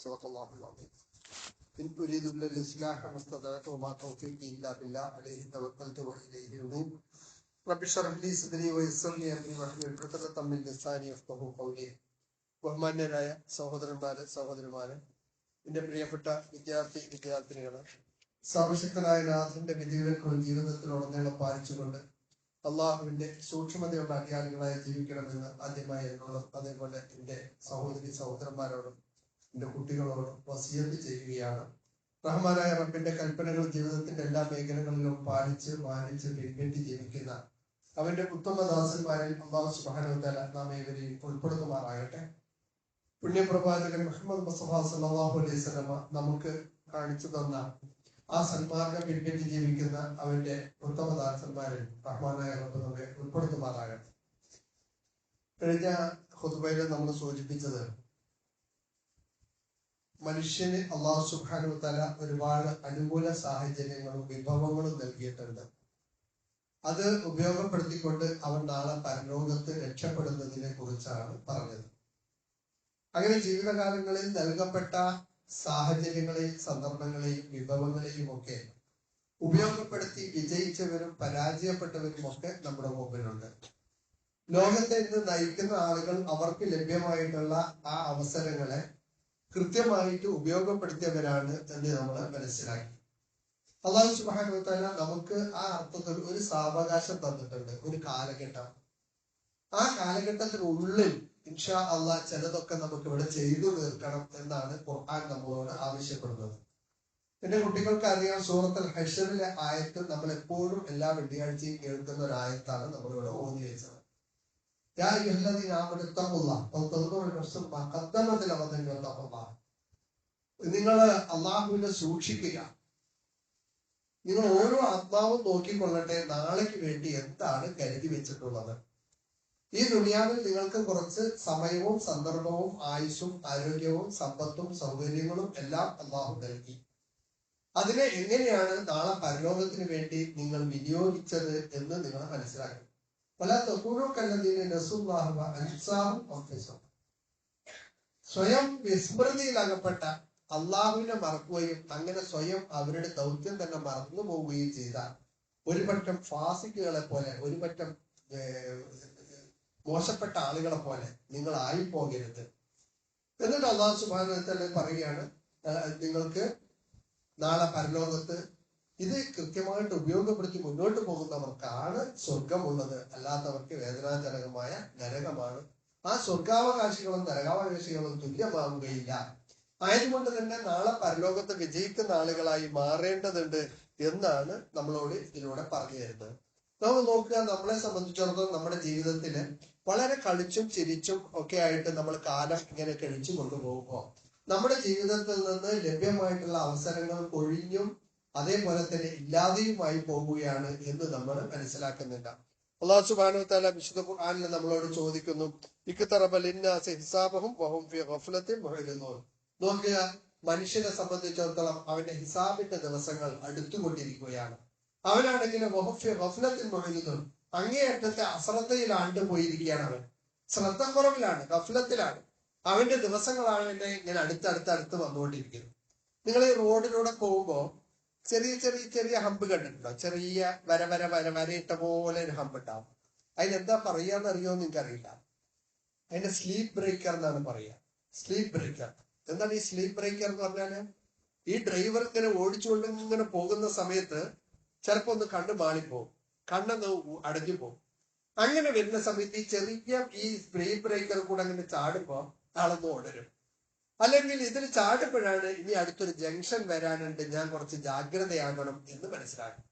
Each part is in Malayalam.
صدق الله العظيم. إن أريد إلا الإصلاح ما استطعت وما توفيقي إلا بالله عليه توكلت وإليه أنيب. رب اشرح لي صدري ويسر لي أمري واحلل عقدة من لساني يفقهوا قولي. ബഹുമാന്യരായ സഹോദരന്മാരെ, എന്റെ പ്രിയപ്പെട്ട വിദ്യാർത്ഥിനികളെ, സർവശക്തനായ നാഥന്റെ വിധിവിലക്കുകൾ ജീവിതത്തിലുടനീളം പാലിച്ചുകൊണ്ട് അള്ളാഹുവിന്റെ സൂക്ഷ്മതയുള്ള അടിയാളികളായി ജീവിക്കണമെന്ന് ആദ്യമായി എന്നോടും അതേപോലെ എന്റെ സഹോദരന്മാരോടും എന്റെ കുട്ടികളോടും വസിയത്ത് ചെയ്യുകയാണ്. റഹ്മാനായ റബ്ബിന്റെ കൽപ്പനകൾ ജീവിതത്തിന്റെ എല്ലാ മേഖലകളിലും പാലിച്ച് മാനിച്ച് പിൻപറ്റി ജീവിക്കുന്ന അവന്റെ ഉത്തമദാസന്മാരിൽ അല്ലാഹു സുബ്ഹാനഹു വ തആല നാം ഏവരെയും ഉൾപ്പെടുത്തുമാറാകട്ടെ. പുണ്യപ്രവാചകൻ മുഹമ്മദ് മുസ്തഫ സല്ലല്ലാഹു അലൈഹി വസല്ലമ നമുക്ക് കാണിച്ചു തന്ന ആ സന്മാർഗം പിൻപറ്റി ജീവിക്കുന്ന അവന്റെ ഉത്തമദാസന്മാരിൽ റഹ്മാനായ റബ്ബ് നമ്മെ ഉൾപ്പെടുത്തുമാറാകട്ടെ. കഴിഞ്ഞ ഖുതുബയിൽ നമ്മൾ സൂചിപ്പിച്ചത് മനുഷ്യന് അല്ലാഹു സുബ്ഹാനഹു വ തആല ഒരുപാട് അനുകൂല സാഹചര്യങ്ങളും വിഭവങ്ങളും നൽകിയിട്ടുണ്ട്. അത് ഉപയോഗപ്പെടുത്തിക്കൊണ്ട് അവൻ നാളെ പരലോകത്ത് രക്ഷപ്പെടുന്നതിനെ കുറിച്ചാണ് പറഞ്ഞത്. അങ്ങനെ ജീവിതകാലങ്ങളിൽ നൽകപ്പെട്ട സാഹചര്യങ്ങളെയും സന്ദർഭങ്ങളെയും വിഭവങ്ങളെയും ഒക്കെ ഉപയോഗപ്പെടുത്തി വിജയിച്ചവരും പരാജയപ്പെട്ടവരും ഒക്കെ നമ്മുടെ മുമ്പിലുണ്ട്. ലോകത്തെ ഇന്ന് നയിക്കുന്ന ആളുകൾ അവർക്ക് ലഭ്യമായിട്ടുള്ള ആ അവസരങ്ങളെ കൃത്യമായിട്ട് ഉപയോഗപ്പെടുത്തിയവരാണ് എന്ന് നമ്മൾ മനസ്സിലാക്കി. അല്ലാഹു സുബ്ഹാനഹു വ തആല നമുക്ക് ആ അർത്ഥത്തിൽ ഒരു സാവകാശം തന്നിട്ടുണ്ട്, ഒരു കാലഘട്ടം. ആ കാലഘട്ടത്തിനുള്ളിൽ ഇൻഷാ അല്ലാഹ് ചിലതൊക്കെ നമുക്ക് ഇവിടെ ചെയ്തു തീർക്കണം എന്നാണ് ഖുർആൻ നമ്മളോട് ആവശ്യപ്പെടുന്നത്. എന്റെ കുട്ടികൾക്ക് അറിയാം, സൂറത്തുൽ ഹശ്റിലെ ആയത്ത് നമ്മൾ എപ്പോഴും എല്ലാ വെള്ളിയാഴ്ചയും കേൾക്കുന്ന ഒരു ആയത്താണ് നമ്മളിവിടെ ഓതി വെച്ചത്. നിങ്ങൾ അള്ളാഹുവിനെ സൂക്ഷിക്കുക, നിങ്ങൾ ഓരോ ആത്മാവും നോക്കിക്കൊള്ളട്ടെ നാളേക്ക് വേണ്ടി എന്താണ് കരുതി വെച്ചിട്ടുള്ളത്. ഈ ദുനിയാവിൽ നിങ്ങൾക്ക് കുറച്ച് സമയവും സന്ദർഭവും ആയുസ്സും ആരോഗ്യവും സമ്പത്തും സൗകര്യങ്ങളും എല്ലാം അള്ളാഹു നൽകി. അതിനെ എങ്ങനെയാണ് നാളെ പരലോകത്തിന് വേണ്ടി നിങ്ങൾ വിനിയോഗിച്ചത് എന്ന് നിങ്ങൾ മനസ്സിലാക്കണം. സ്വയം വിസ്മൃതിയിലകപ്പെട്ട അള്ളാഹുവിനെ മറക്കുകയും അങ്ങനെ സ്വയം അവരുടെ ദൗത്യം തന്നെ മറന്നു പോവുകയും ചെയ്ത ഒരു പറ്റം ഫാസിക്കുകളെ പോലെ, ഒരു പറ്റം മോശപ്പെട്ട ആളുകളെ പോലെ നിങ്ങൾ ആയി പോകരുത്. എന്നിട്ട് അല്ലാഹു സുബ്ഹാനഹു വ തആല പറയുകയാണ്, നിങ്ങൾക്ക് നാളെ പരലോകത്ത് ഇത് കൃത്യമായിട്ട് ഉപയോഗപ്പെടുത്തി മുന്നോട്ട് പോകുന്നവർക്കാണ് സ്വർഗമുള്ളത്, അല്ലാത്തവർക്ക് വേദനാജനകമായ നരകമാണ്. ആ സ്വർഗാവകാശികളും നരകാവകാശികളും തുല്യമാവുകയില്ല. ആയതുകൊണ്ട് തന്നെ നാളെ പരലോകത്ത് വിജയിക്കുന്ന ആളുകളായി മാറേണ്ടതുണ്ട് എന്നാണ് നമ്മളോട് ഇതിലൂടെ പറഞ്ഞു തരുന്നത്. നമ്മൾ നോക്കുക, നമ്മളെ സംബന്ധിച്ചിടത്തോളം നമ്മുടെ ജീവിതത്തില് വളരെ കളിച്ചും ചിരിച്ചും ഒക്കെ ആയിട്ട് നമ്മൾ കാലം ഇങ്ങനെ കഴിച്ചു കൊണ്ടുപോകുമ്പോൾ നമ്മുടെ ജീവിതത്തിൽ നിന്ന് ലഭ്യമായിട്ടുള്ള അവസരങ്ങൾ ഒഴിഞ്ഞും അതേപോലെ തന്നെ ഇല്ലാതെയുമായി പോവുകയാണ് എന്ന് നമ്മൾ മനസ്സിലാക്കുന്നില്ല. അല്ലാഹു സുബ്ഹാനഹു വ തആല വിശുദ്ധ ഖുർആനിൽ നമ്മളോട് ചോദിക്കുന്നു, ഇഖ്തറബ ലിന്നാസി ഹിസാബഹും വഹും ഫീ ഗഫ്ലത്തിൻ മുഅ്രിദൂൻ. നോക്കുക, മനുഷ്യനെ സംബന്ധിച്ചിടത്തോളം അവന്റെ ഹിസാബിന്റെ ദിവസങ്ങൾ അടുത്തുകൊണ്ടിരിക്കുകയാണ്. അവനാണെങ്കിൽ വഹും ഫീ ഗഫ്ലത്തിൻ മുഅ്രിദൂൻ, അങ്ങേയറ്റത്തെ അശ്രദ്ധയിൽ ആണ്ടുപോയിരിക്കുകയാണ്. അവൻ ശ്രദ്ധക്കുറവിലാണ്, ഗഫ്ലത്തിലാണ്. അവന്റെ ദിവസങ്ങളാണ് ഇങ്ങനെ അടുത്തടുത്ത് വന്നുകൊണ്ടിരിക്കുന്നത്. നിങ്ങൾ ഈ റോഡിലൂടെ പോകുമ്പോൾ ചെറിയ ചെറിയ ചെറിയ ഹമ്പ് കണ്ടിട്ടുണ്ടോ? ചെറിയ വരയിട്ട പോലെ ഒരു ഹമ്പ് ഉണ്ടാവും. അതിനെന്താ പറയാന്നറിയോ നിങ്ങൾക്കറിയില്ല. അതിന്റെ സ്ലീപ്പ് ബ്രേക്കർ എന്നാണ് പറയുക. സ്ലീപ്പ് ബ്രേക്കർ എന്താണ് ഈ സ്ലീപ്പ് ബ്രേക്കർ എന്ന് പറഞ്ഞാല്, ഈ ഡ്രൈവർ ഇങ്ങനെ ഓടിച്ചുകൊണ്ട് ഇങ്ങനെ പോകുന്ന സമയത്ത് ചിലപ്പോ ഒന്ന് കണ്ണ് മാളിപ്പോകും, കണ്ണൊന്ന് അടഞ്ഞു പോകും. അങ്ങനെ വരുന്ന സമയത്ത് ഈ ചെറിയ ഈ സ്ലീപ്പ് ബ്രേക്കർ കൂടെ അങ്ങനെ ചാടുമ്പോ ആളൊന്ന് ഉണരും. അല്ലെങ്കിൽ ഇതിൽ ചാടുമ്പോഴാണ് ഇനി അടുത്തൊരു ജംഗ്ഷൻ വരാനുണ്ട്, ഞാൻ കുറച്ച് ജാഗ്രതയാകണം എന്ന് മനസ്സിലാക്കും.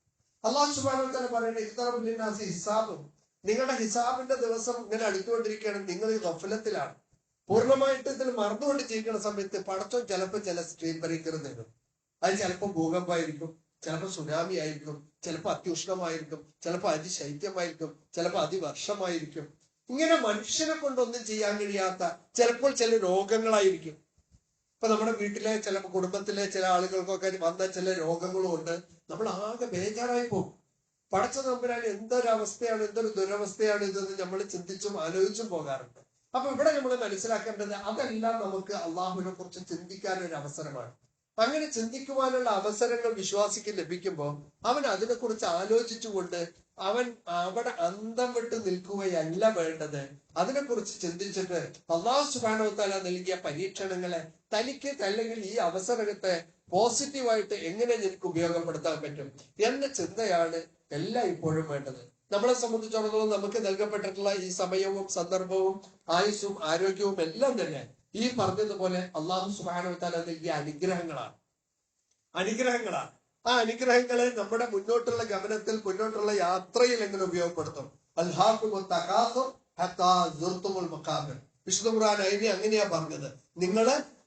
അല്ലാഹു സുബ്ഹാനഹു വ തആല പറയുന്നത്, ഇഖ്തറബ ലിന്നാസി ഹിസാബും, നിങ്ങളുടെ ഹിസാബിന്റെ ദിവസം ഇങ്ങനെ അടുത്തുകൊണ്ടിരിക്കുകയാണ്. നിങ്ങൾ ഈ ഗഫലത്തിലാണ്, പൂർണ്ണമായിട്ട് ഇതിൽ മറന്നുകൊണ്ട് ജീവിക്കുന്ന സമയത്ത് പടച്ചോൻ ചിലപ്പോൾ ചില സ്ട്രീറ്റ് ബ്രേക്കർ തരും. അത് ചിലപ്പോൾ ഭൂകമ്പമായിരിക്കും, ചിലപ്പോൾ സുനാമി ആയിരിക്കും, ചിലപ്പോൾ അത്യുഷ്ണമായിരിക്കും, ചിലപ്പോൾ അതിശൈത്യമായിരിക്കും, ചിലപ്പോൾ അതിവർഷമായിരിക്കും. ഇങ്ങനെ മനുഷ്യനെ കൊണ്ടൊന്നും ചെയ്യാൻ കഴിയാത്ത ചിലപ്പോൾ ചില രോഗങ്ങളായിരിക്കും. ഇപ്പൊ നമ്മുടെ വീട്ടിലെ ചിലപ്പോൾ കുടുംബത്തിലെ ചില ആളുകൾക്കൊക്കെ വന്ന ചില രോഗങ്ങളും ഉണ്ട്. നമ്മൾ ആകെ ബേജാറായി പോകും. പടച്ച തമ്പുരാൻ എന്തൊരവസ്ഥയാണ്, എന്തൊരു ദുരവസ്ഥയാണ് ഇതെന്ന് നമ്മൾ ചിന്തിച്ചും ആലോചിച്ചും പോകാറുണ്ട്. അപ്പൊ ഇവിടെ നമ്മൾ മനസ്സിലാക്കേണ്ടത് അതെല്ലാം നമുക്ക് അള്ളാഹുവിനെ കുറിച്ച് ചിന്തിക്കാൻ ഒരു അവസരമാണ്. അങ്ങനെ ചിന്തിക്കുവാനുള്ള അവസരങ്ങൾ വിശ്വാസിക്ക് ലഭിക്കുമ്പോൾ അവൻ അതിനെക്കുറിച്ച് ആലോചിച്ചുകൊണ്ട് അവൻ അവിടെ അന്തം വിട്ട് നിൽക്കുകയല്ല വേണ്ടത്. അതിനെക്കുറിച്ച് ചിന്തിച്ചിട്ട് അള്ളാഹു സുബ്ഹാനഹു വ തആല നൽകിയ പരീക്ഷണങ്ങളെ തനിക്ക് അല്ലെങ്കിൽ ഈ അവസരത്തെ പോസിറ്റീവായിട്ട് എങ്ങനെ എനിക്ക് ഉപയോഗപ്പെടുത്താൻ പറ്റും എന്ന ചിന്തയാണ് ഇപ്പോഴും വേണ്ടത്. നമ്മളെ സംബന്ധിച്ചിടത്തോളം നമുക്ക് നൽകപ്പെട്ടിട്ടുള്ള ഈ സമയവും സന്ദർഭവും ആയുസ്സും ആരോഗ്യവും എല്ലാം തന്നെ ഈ പറഞ്ഞതുപോലെ അള്ളാഹു സുബ്ഹാനഹു വ തആല നൽകിയ അനുഗ്രഹങ്ങളാണ്. ആ അനുഗ്രഹങ്ങളെ നമ്മുടെ മുന്നോട്ടുള്ള ഗമനത്തിൽ, മുന്നോട്ടുള്ള യാത്രയിൽ എങ്ങനെ ഉപയോഗപ്പെടുത്തും? വിശുദ്ധ ഖുർആൻ അതിനെ അങ്ങനെയാ പറഞ്ഞത്.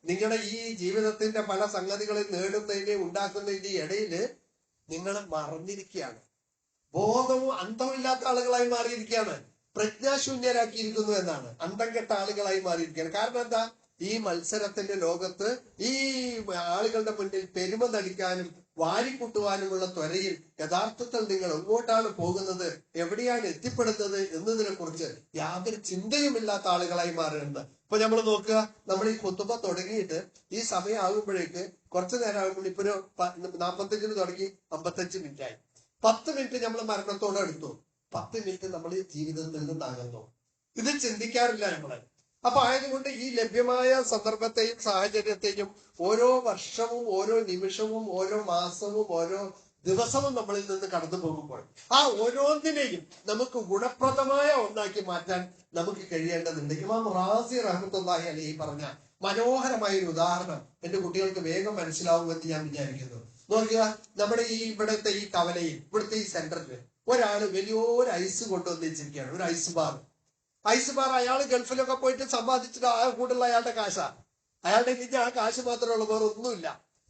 നിങ്ങളുടെ ഈ ജീവിതത്തിന്റെ പല സംഗതികളെ നേടുന്നതിന്റെ ഉണ്ടാക്കുന്നതിന്റെ ഇടയിൽ നിങ്ങൾ മറന്നിരിക്കുകയാണ്. ബോധവും അന്തമില്ലാത്ത ആളുകളായി മാറിയിരിക്കുകയാണ്. പ്രജ്ഞാശൂന്യരാക്കിയിരിക്കുന്നു എന്നാണ്. അന്തം കെട്ട ആളുകളായി മാറിയിരിക്കുകയാണ്. കാരണം എന്താ? ഈ മത്സരത്തിന്റെ ലോകത്ത് ഈ ആളുകളുടെ മുന്നിൽ പെരുമ നടിക്കാനും വാരിക്കൂട്ടുവാനുമുള്ള ത്വരയിൽ യഥാർത്ഥത്തിൽ നിങ്ങൾ എങ്ങോട്ടാണ് പോകുന്നത്, എവിടെയാണ് എത്തിപ്പെടുന്നത് എന്നതിനെ കുറിച്ച് യാതൊരു ചിന്തയുമില്ലാത്ത ആളുകളായി മാറുന്നത്. ഇപ്പൊ നമ്മൾ നോക്കുക, നമ്മൾ ഈ ഖുതുബ തുടങ്ങിയിട്ട് ഈ സമയം ആകുമ്പോഴേക്ക് കുറച്ചു നേരം ആകുമ്പോൾ ഇപ്പൊ ഒരു 45 തുടങ്ങി 55 മിനിറ്റായി. 10 മിനിറ്റ് നമ്മൾ മരണത്തോടെ എടുത്തു. 10 മിനിറ്റ് നമ്മൾ ജീവിതത്തിൽ നിന്നാകുന്നു. ഇത് ചിന്തിക്കാറില്ല നമ്മള്. അപ്പൊ ആയതുകൊണ്ട് ഈ ലഭ്യമായ സന്ദർഭത്തെയും സാഹചര്യത്തെയും ഓരോ വർഷവും ഓരോ നിമിഷവും ഓരോ മാസവും ഓരോ ദിവസവും നമ്മളിൽ നിന്ന് കടന്നു പോകുമ്പോൾ ആ ഓരോന്നിനെയും നമുക്ക് ഗുണപ്രദമായ ഒന്നാക്കി മാറ്റാൻ നമുക്ക് കഴിയേണ്ടതുണ്ട്. ഇമാം റാസി റഹ്മത്തുള്ളാഹി അലൈഹി പറഞ്ഞ മനോഹരമായ ഒരു ഉദാഹരണം എന്റെ കുട്ടികൾക്ക് വേഗം മനസ്സിലാവുമെന്ന് ഞാൻ വിചാരിക്കുന്നു. നോക്കുക, നമ്മുടെ ഈ ഇവിടുത്തെ ഈ കവലയിൽ, ഇവിടുത്തെ ഈ സെന്ററിൽ ഒരാള് വലിയൊരു ഐസ് കൊണ്ടുവന്ന് വെച്ചിരിക്കുകയാണ്. ഒരു ഐസ് ബാർ അയാൾ ഗൾഫിലൊക്കെ പോയിട്ട് സമ്പാദിച്ചിട്ട് ആ കൂടുതൽ അയാളുടെ കാശാ. അയാളുടെ കയ്യിൽ ആ കാശ് മാത്രമേ ഉള്ളൂ, വേറെ ഒന്നുമില്ല.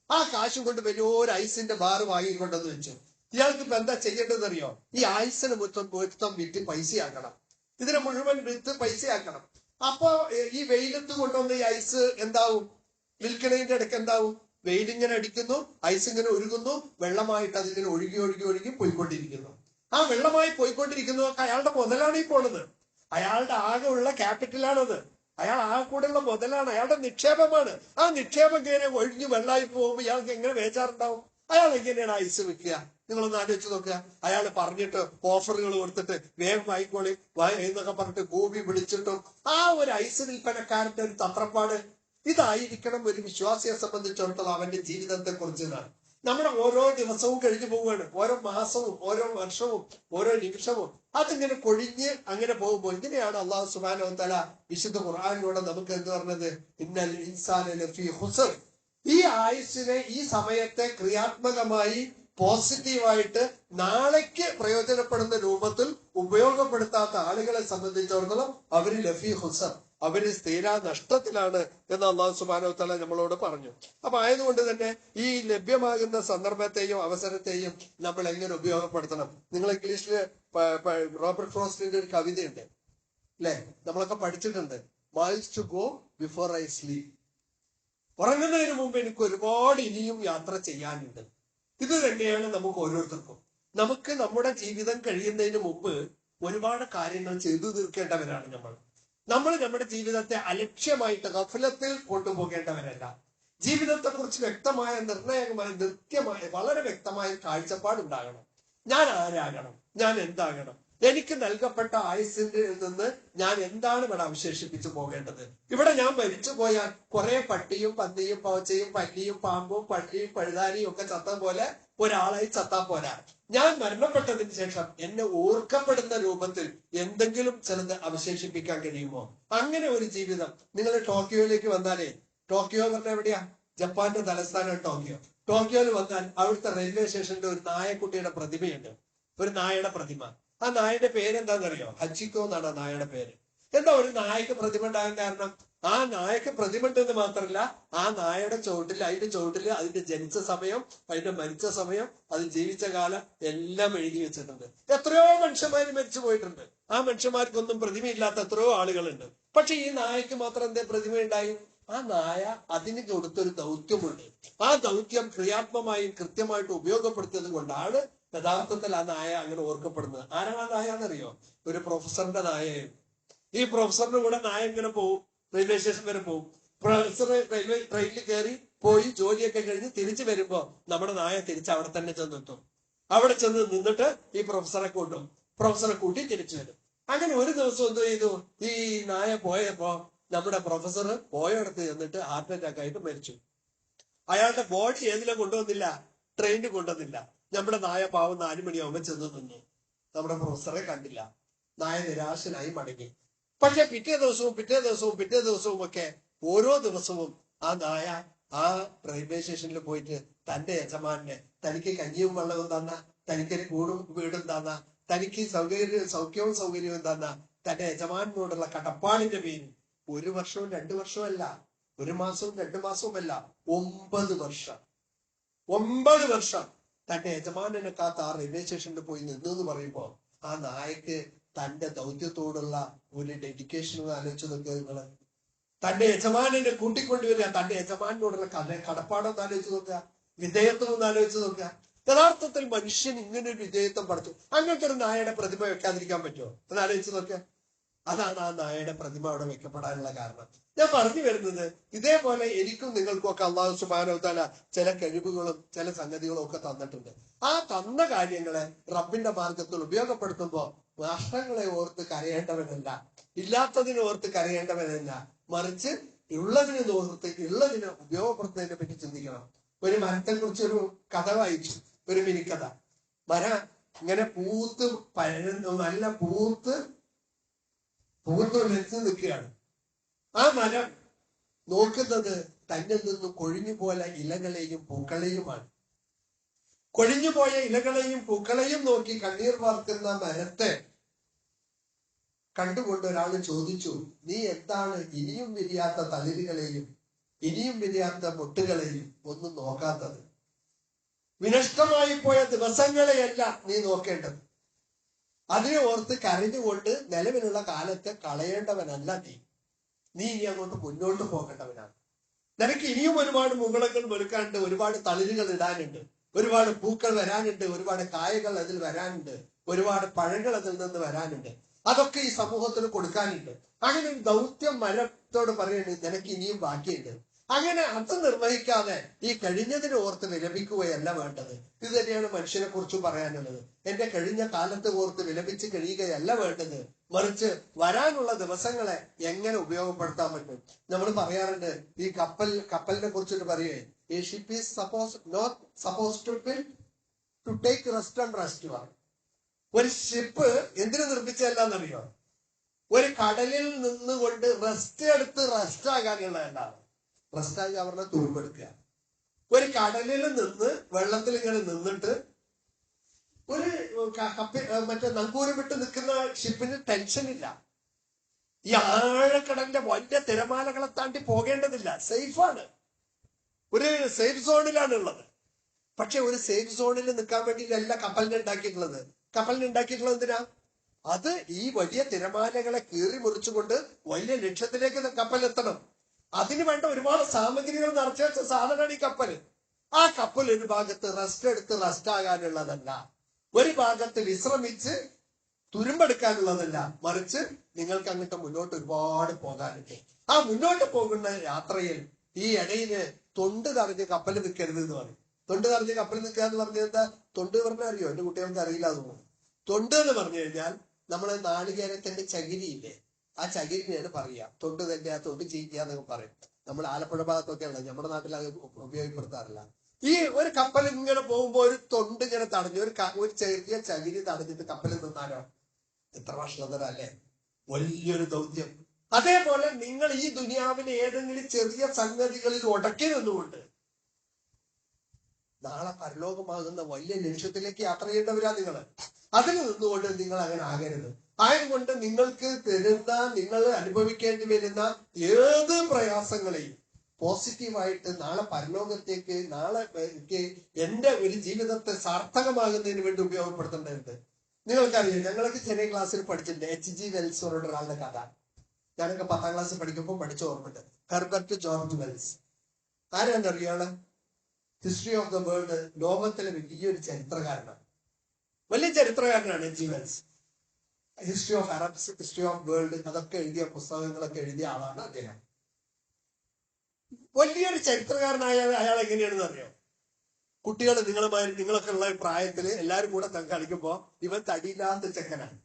ആ കാശ് കൊണ്ട് വലിയൊരു ഐസിന്റെ ബാർ വാങ്ങിക്കൊണ്ടെന്ന് വെച്ചു. ഇയാൾക്ക് ഇപ്പൊ എന്താ ചെയ്യേണ്ടതെന്ന് അറിയോ? ഈ ഐസിന് മൊത്തം വിറ്റ് പൈസയാക്കണം. ഇതിനെ മുഴുവൻ വിറ്റ് പൈസയാക്കണം. അപ്പൊ ഈ വെയിലത്ത് കൊണ്ടുവന്ന ഈ ഐസ് എന്താവും? വിൽക്കണതിന്റെ ഇടയ്ക്ക് എന്താവും? വെയിലിങ്ങനെ അടിക്കുന്നു, ഐസ് ഇങ്ങനെ ഒഴുകുന്നു, വെള്ളമായിട്ട് അതിങ്ങനെ ഒഴുകി പോയിക്കൊണ്ടിരിക്കുന്നു. ആ വെള്ളമായി പോയിക്കൊണ്ടിരിക്കുന്നതൊക്കെ അയാളുടെ മുതലാണ് ഈ പോണത്. അയാളുടെ ആകെ ഉള്ള ക്യാപിറ്റലാണത്. അയാൾ ആകെ കൂടെയുള്ള മുതലാണ്, അയാളുടെ നിക്ഷേപമാണ്. ആ നിക്ഷേപം ഇങ്ങനെ ഒഴിഞ്ഞ് വെള്ളമായി പോകുമ്പോൾ ഇയാൾക്ക് എങ്ങനെ വേചാറുണ്ടാവും? അയാൾ എങ്ങനെയാണ് ഐസ് വെക്കുക? നിങ്ങളൊന്ന് ആലോചിച്ച് നോക്കുക. അയാൾ പറഞ്ഞിട്ട് ഓഫറുകൾ കൊടുത്തിട്ട് വേഗം വാങ്ങിക്കോളി എന്നൊക്കെ പറഞ്ഞിട്ട് ഗോപി വിളിച്ചിട്ടും ആ ഒരു ഐസ് വിൽപ്പനക്കാരന്റെ ഒരു തത്രപ്പാട് ഇതായിരിക്കണം ഒരു വിശ്വാസിയെ സംബന്ധിച്ചിടത്തോളം അവന്റെ ജീവിതത്തെ കുറിച്ചാണ്. നമ്മുടെ ഓരോ ദിവസവും കഴിഞ്ഞു പോവുകയാണ്. ഓരോ മാസവും ഓരോ വർഷവും ഓരോ നിമിഷവും അതിങ്ങനെ കൊഴിഞ്ഞ് അങ്ങനെ പോകുമ്പോൾ ഇങ്ങനെയാണ് അള്ളാഹു സുബ്ഹാനഹു വ തആല വിശുദ്ധ ഖുർആനിലൂടെ നമുക്ക് എന്ത് പറഞ്ഞത്? ഇന്നൽ ഇൻസാന ലഫീ ഖുസ്ർ. ഈ ആയുസ്സിനെ, ഈ സമയത്തെ ക്രിയാത്മകമായി പോസിറ്റീവായിട്ട് നാളേക്ക് പ്രയോജനപ്പെടുന്ന രൂപത്തിൽ ഉപയോഗപ്പെടുത്താത്ത ആളുകളെ സംബന്ധിച്ചിടത്തോളം അവര് ലഫീ ഖുസ്ർ, അവര് സ്ഥിര നഷ്ടത്തിലാണ് എന്ന് അള്ളാഹു സുബ്ഹാനഹു വ തആല നമ്മളോട് പറഞ്ഞു. അപ്പൊ ആയതുകൊണ്ട് തന്നെ ഈ ലഭ്യമാകുന്ന സന്ദർഭത്തെയും അവസരത്തെയും നമ്മൾ എങ്ങനെ ഉപയോഗപ്പെടുത്തണം? നിങ്ങൾ ഇംഗ്ലീഷില് റോബർട്ട് ഫ്രോസ്റ്റിന്റെ ഒരു കവിതയുണ്ട്, അല്ലെ? നമ്മളൊക്കെ പഠിച്ചിട്ടുണ്ട്. Miles to go before I sleep. ഉറങ്ങുന്നതിന് മുമ്പ് എനിക്ക് ഒരുപാട് ഇനിയും യാത്ര ചെയ്യാനുണ്ട്. ഇത് തന്നെയാണ് നമുക്ക് ഓരോരുത്തർക്കും. നമുക്ക് നമ്മുടെ ജീവിതം കഴിയുന്നതിന് മുമ്പ് ഒരുപാട് കാര്യങ്ങൾ ചെയ്തു തീർക്കേണ്ടവരാണ് നമ്മൾ നമ്മുടെ ജീവിതത്തെ അലക്ഷ്യമായിട്ട് ഗഫലത്തിൽ കൊണ്ടുപോകേണ്ടവരല്ല. ജീവിതത്തെ കുറിച്ച് വ്യക്തമായ, നിർണായകമായ, കൃത്യമായ, വളരെ വ്യക്തമായ കാഴ്ചപ്പാടുണ്ടാകണം. ഞാൻ ആരാകണം? ഞാൻ എന്താകണം? എനിക്ക് നൽകപ്പെട്ട ആയുസ്സിന്റെ നിന്ന് ഞാൻ എന്താണ് ഇവിടെ അവശേഷിപ്പിച്ചു പോകേണ്ടത്? ഇവിടെ ഞാൻ മരിച്ചു പോയാൽ കുറെ പട്ടിയും പന്നിയും പവച്ചയും പല്ലിയും പാമ്പും പള്ളിയും പഴുതാനിയും ഒക്കെ ചത്ത പോലെ ഒരാളായി ചത്താ പോരാ. ഞാൻ മരണപ്പെട്ടതിന് ശേഷം എന്നെ ഓർക്കപ്പെടുന്ന രൂപത്തിൽ എന്തെങ്കിലും ചിലത് അവശേഷിപ്പിക്കാൻ കഴിയുമോ? അങ്ങനെ ഒരു ജീവിതം. നിങ്ങൾ ടോക്കിയോയിലേക്ക് വന്നാലേ, ടോക്കിയോ പറഞ്ഞാൽ എവിടെയാ? ജപ്പാന്റെ തലസ്ഥാനം ടോക്കിയോ. ടോക്കിയോയിൽ വന്നാൽ അവിടുത്തെ റെയിൽവേ സ്റ്റേഷനിൽ ഒരു നായക്കുട്ടിയുടെ പ്രതിമയുണ്ട്, ഒരു നായയുടെ പ്രതിമ. ആ നായയുടെ പേരെന്താണെന്നറിയോ? ഹച്ചിക്കോ എന്നാണ് ആ നായയുടെ പേര്. എന്താ ഒരു നായക്ക് പ്രതിമ ഉണ്ടാകാൻ കാരണം? ആ നായക്ക് പ്രതിമ ഉണ്ടെന്ന് മാത്രമല്ല, ആ നായയുടെ ചുവട്ടിൽ, അതിന്റെ ചുവട്ടിൽ അതിന്റെ ജനിച്ച സമയം, അതിന്റെ മരിച്ച സമയം, അത് ജീവിച്ച കാലം എല്ലാം എഴുതി വെച്ചിട്ടുണ്ട്. എത്രയോ മനുഷ്യന്മാര് മരിച്ചു പോയിട്ടുണ്ട്. ആ മനുഷ്യന്മാർക്കൊന്നും പ്രതിമയില്ലാത്ത എത്രയോ ആളുകളുണ്ട്. പക്ഷെ ഈ നായക്ക് മാത്രം എന്തേ പ്രതിമ ഉണ്ടായി? ആ നായ അതിന് കൊടുത്തൊരു ദൗത്യമുണ്ട്. ആ ദൗത്യം ക്രിയാത്മകമായും കൃത്യമായിട്ട് ഉപയോഗപ്പെടുത്തിയത് കൊണ്ടാണ് യഥാർത്ഥത്തിൽ ആ നായ അങ്ങനെ ഓർക്കപ്പെടുന്നത്. ആരാണ് ആ നായ എന്നറിയോ? ഒരു പ്രൊഫസറിന്റെ നായയായിരുന്നു. ഈ പ്രൊഫസറിന്റെ കൂടെ നായ ഇങ്ങനെ പോവും, റെയിൽവേ സ്റ്റേഷൻ വരെ പോവും. പ്രൊഫസർ റെയിൽവേ ട്രെയിനിൽ കയറി പോയി ജോലിയൊക്കെ കഴിഞ്ഞ് തിരിച്ചു വരുമ്പോ നമ്മുടെ നായ തിരിച്ച് അവിടെ തന്നെ ചെന്നെത്തും. അവിടെ ചെന്ന് നിന്നിട്ട് ഈ പ്രൊഫസറെ കൂട്ടും, പ്രൊഫസറെ കൂട്ടി തിരിച്ചു വരും. അങ്ങനെ ഒരു ദിവസം എന്ത് ചെയ്തു, ഈ നായ പോയപ്പോ നമ്മുടെ പ്രൊഫസർ പോയടത്ത് ചെന്നിട്ട് ഹാർട്ട് അറ്റാക്ക് ആയിട്ട് മരിച്ചു. അയാളുടെ ബോഡി ഏതിലും കൊണ്ടുവന്നില്ല, ട്രെയിനിൽ കൊണ്ടുവന്നില്ല. നമ്മുടെ നായ പാവം 4 മണിയാവുമ്പോ ചെന്ന് നിന്നു. നമ്മുടെ പ്രൊഫസറെ കണ്ടില്ല. നായ നിരാശനായി മടങ്ങി. പക്ഷെ പിറ്റേ ദിവസവും ഒക്കെ ഓരോ ദിവസവും ആ നായ ആ റെയിൽവേ സ്റ്റേഷനിൽ പോയിട്ട് തന്റെ യജമാനെ തനിക്ക് കഞ്ഞിയും വെള്ളവും തന്ന, തനിക്കൊരു കൂടും വീടും തന്ന, തനിക്ക് സൗഖ്യവും സൗകര്യവും തന്ന തന്റെ യജമാനോടുള്ള കടപ്പാടിന്റെ പേരിൽ 1 വർഷവും 2 വർഷവും അല്ല, 1 മാസവും 2 മാസവും അല്ല, 9 വർഷം 9 വർഷം തന്റെ യജമാനെ കാത്ത് ആ റെയിൽവേ സ്റ്റേഷനിൽ പോയി നിന്നു എന്ന് പറയുമ്പോ ആ നായക്ക് തന്റെ ദൗത്യത്തോടുള്ള ഒരു ഡെഡിക്കേഷൻ ആലോചിച്ച് നോക്കുക നിങ്ങള്. തന്റെ യജമാനെ കൂട്ടിക്കൊണ്ടുവരിക, തന്റെ യജമാനോടുള്ള കടപ്പാടൊന്ന് ആലോചിച്ച് നോക്കുക, വിധേയത്വം ഒന്ന് ആലോചിച്ച് നോക്കുക. യഥാർത്ഥത്തിൽ മനുഷ്യൻ ഇങ്ങനെ ഒരു വിധേയത്വം പഠിച്ചു. അങ്ങനത്തെ ഒരു നായയുടെ പ്രതിമ വെക്കാതിരിക്കാൻ പറ്റുമോ? ഒന്ന് ആലോചിച്ച് നോക്കുക. അതാണ് ആ നായയുടെ പ്രതിമ അവിടെ വെക്കപ്പെടാനുള്ള കാരണം. ഞാൻ പറഞ്ഞു വരുന്നത്, ഇതേപോലെ എനിക്കും നിങ്ങൾക്കും ഒക്കെ അള്ളാഹു സുബ്ഹാനഹു വ തആല ചില കഴിവുകളും ചില സംഗതികളും ഒക്കെ തന്നിട്ടുണ്ട്. ആ തന്ന കാര്യങ്ങളെ റബ്ബിന്റെ മാർഗത്തിൽ ഉപയോഗപ്പെടുത്തുമ്പോ നഷ്ടങ്ങളെ ഓർത്ത് കരയേണ്ടവനല്ല, ഇല്ലാത്തതിനെ ഓർത്ത് കരയേണ്ടവനല്ല, മറിച്ച് ഉള്ളതിനെ ഓർത്ത് ഉള്ളതിനെ ഉപയോഗപ്പെടുത്തുന്നതിനെ പറ്റി ചിന്തിക്കണം. ഒരു മരത്തെ കുറിച്ചൊരു കഥ വായിച്ചു, ഒരു മിനിക്കഥ. മരം ഇങ്ങനെ പൂത്ത് നല്ല പൂത്ത് വെച്ച് നിൽക്കുകയാണ്. ആ മരം നോക്കുന്നത് തന്നിൽ നിന്ന് കൊഴിഞ്ഞു പോയ ഇലകളെയും പൂക്കളെയുമാണ്. കൊഴിഞ്ഞുപോയ ഇലകളെയും പൂക്കളെയും നോക്കി കണ്ണീർ വാർക്കുന്ന മരത്തെ കണ്ടുകൊണ്ട് ഒരാൾ ചോദിച്ചു, നീ എന്താണ് ഇനിയും വിരിയാത്ത തളിരുകളെയും ഇനിയും വിരിയാത്ത മുട്ടുകളെയും ഒന്നും നോക്കാത്തത്? വിനഷ്ടമായി പോയ ദിവസങ്ങളെയല്ല നീ നോക്കേണ്ടത്. അതിനെ ഓർത്ത് കരഞ്ഞുകൊണ്ട് നിലവിലുള്ള കാലത്തെ കളയേണ്ടവനല്ല നീ ഇനി അങ്ങോട്ട് മുന്നോട്ട് പോകേണ്ടവനാണ്. നിനക്ക് ഇനിയും ഒരുപാട് മുകളങ്ങൾ വെറുക്കാനുണ്ട്, ഒരുപാട് തളിരുകൾ ഇടാനുണ്ട്, ഒരുപാട് പൂക്കൾ വരാനുണ്ട്, ഒരുപാട് കായകൾ അതിൽ വരാനുണ്ട്, ഒരുപാട് പഴങ്ങൾ അതിൽ നിന്ന് വരാനുണ്ട്. അതൊക്കെ ഈ സമൂഹത്തിന് കൊടുക്കാനുണ്ട്. അങ്ങനെ ഒരു ദൗത്യം മരത്തോട് പറയുന്നത് നിനക്ക് ഇനിയും ബാക്കിയുണ്ട്. അങ്ങനെ അത് നിർവഹിക്കാതെ ഈ കഴിഞ്ഞതിനെ ഓർത്ത് വിലപിക്കുകയല്ല വേണ്ടത്. ഇത് തന്നെയാണ് മനുഷ്യനെ കുറിച്ച് പറയാനുള്ളത്. എന്റെ കഴിഞ്ഞ കാലത്ത് ഓർത്ത് വിലപിച്ച് കഴിയുകയല്ല വേണ്ടത്, മറിച്ച് വരാനുള്ള ദിവസങ്ങളെ എങ്ങനെ ഉപയോഗപ്പെടുത്താൻ പറ്റും. നമ്മൾ പറയാറുണ്ട്, ഈ കപ്പലിനെ കുറിച്ചിട്ട് പറയുകയെ, ഈ ship is not suppose to take rest and rest. ഒരു ഷിപ്പ് എന്തിനു നിർമ്മിച്ചതല്ലാന്നറിയോ? ഒരു കടലിൽ നിന്നുകൊണ്ട് റെസ്റ്റ് എടുത്ത് റെസ്റ്റ് ആകാനുള്ളതല്ലാണ്. റെസ്റ്റ് ആയി അവരുടെ തുരുമ്പെടുക്കുക. ഒരു കടലിൽ നിന്ന് വെള്ളത്തിൽ ഇങ്ങനെ നിന്നിട്ട് ഒരു മറ്റേ നങ്കൂരം വിട്ട് നിൽക്കുന്ന ഷിപ്പിന് ടെൻഷൻ ഇല്ല. ഈ ആഴക്കടലിന്റെ വലിയ തിരമാലകളെ താണ്ടി പോകേണ്ടതില്ല, സേഫാണ്. ഒരു സേഫ് സോണിലാണ് ഉള്ളത്. പക്ഷെ ഒരു സേഫ് സോണിൽ നിൽക്കാൻ വേണ്ടിയിട്ടല്ല കപ്പലിനെ ഉണ്ടാക്കിയിട്ടുള്ളത്. എന്തിനാ? അത് ഈ വലിയ തിരമാലകളെ കീറി മുറിച്ചുകൊണ്ട് വലിയ ലക്ഷ്യത്തിലേക്ക് കപ്പലെത്തണം. അതിന് വേണ്ട ഒരുപാട് സാമഗ്രികൾ നിറച്ചു വെച്ച സാധനമാണ് ഈ കപ്പൽ. ആ കപ്പൽ ഒരു ഭാഗത്ത് റെസ്റ്റ് എടുത്ത് റെസ്റ്റ് ആകാനുള്ളതല്ല, ഒരു ഭാഗത്ത് വിശ്രമിച്ച് തുരുമ്പെടുക്കാനുള്ളതല്ല, മറിച്ച് നിങ്ങൾക്ക് അങ്ങോട്ട് മുന്നോട്ട് ഒരുപാട് പോകാനുണ്ട്. ആ മുന്നോട്ട് പോകുന്ന യാത്രയിൽ ഈ ഇടയില് തൊണ്ട് തടഞ്ഞ് കപ്പൽ നിൽക്കരുത് എന്ന് പറയും. തൊണ്ട് തടഞ്ഞ് കപ്പൽ നിൽക്കുക എന്ന് പറഞ്ഞാൽ എന്താ? തൊണ്ട് പറഞ്ഞാൽ അറിയോ? എന്റെ കുട്ടികൾക്ക് അറിയില്ല എന്ന് തോന്നുന്നു. തൊണ്ട് എന്ന് പറഞ്ഞു കഴിഞ്ഞാൽ നമ്മള് നാളികേരത്തിന്റെ ചകിരിയില്ലേ, ആ ചകിരിനെയാണ് പറയാ തൊണ്ട് തന്നെ. ആ തൊണ്ട് ചീക്കാന്നൊക്കെ പറയും. നമ്മൾ ആലപ്പുഴ ഭാഗത്തൊക്കെ ഉള്ളത്, നമ്മുടെ നാട്ടിൽ അത് ഉപയോഗപ്പെടുത്താറില്ല. ഈ ഒരു കപ്പൽ ഇങ്ങനെ പോകുമ്പോ ഒരു തൊണ്ട് ഇങ്ങനെ തടഞ്ഞു, ഒരു ചെറിയ ചകിരി തടഞ്ഞിട്ട് കപ്പലിൽ നിന്നാലോ എത്ര ഭക്ഷണതര അല്ലേ? വലിയൊരു ദൗത്യം. അതേപോലെ നിങ്ങൾ ഈ ദുനിയാവിലെ ഏതെങ്കിലും ചെറിയ സംഗതികളിൽ ഉടക്കി നിന്നുകൊണ്ട് നാളെ പരലോകമാകുന്ന വലിയ ലക്ഷ്യത്തിലേക്ക് യാത്ര ചെയ്യേണ്ടവരാ നിങ്ങൾ. അതിൽ നിന്നുകൊണ്ട് നിങ്ങൾ അങ്ങനെ ആകരുത്. ആയതുകൊണ്ട് നിങ്ങൾക്ക് തരുന്ന, നിങ്ങൾ അനുഭവിക്കേണ്ടി വരുന്ന ഏത് പ്രയാസങ്ങളെയും പോസിറ്റീവായിട്ട് നാളെ പരലോകത്തേക്ക്, നാളെ എന്റെ ഒരു ജീവിതത്തെ സാർത്ഥകമാകുന്നതിന് വേണ്ടി ഉപയോഗപ്പെടുത്തേണ്ടതുണ്ട്. നിങ്ങൾക്കറിയാം, ഞങ്ങളൊക്കെ ചെറിയ ക്ലാസ്സിൽ പഠിച്ചിട്ടുണ്ട് H.G. വെൽസ് പറഞ്ഞ ഒരാളുടെ കഥ. ഞാനൊക്കെ 10ാം ക്ലാസ്സിൽ പഠിക്കുമ്പോൾ പഠിച്ച ഓർമ്മയുണ്ട്. Herbert George Wells. ആരാന്നറിയാള്? ഹിസ്റ്ററി ഓഫ് ദ വേൾഡ് ലോകത്തിലെ വലിയൊരു ചരിത്രകാരനാണ്, വലിയ ചരിത്രകാരനാണ് H.G. Wells. History of Arabs, history of world, അതൊക്കെ എഴുതിയ പുസ്തകങ്ങളൊക്കെ എഴുതിയ ആളാണ് അദ്ദേഹം. വലിയൊരു ചരിത്രകാരനായ അയാൾ എങ്ങനെയാണെന്ന് അറിയാം. കുട്ടികൾ നിങ്ങളൊക്കെ ഉള്ള പ്രായത്തില് എല്ലാവരും കൂടെ കളിക്കുമ്പോ ഇവൻ തടിയില്ലാത്ത ചെക്കനാണ്.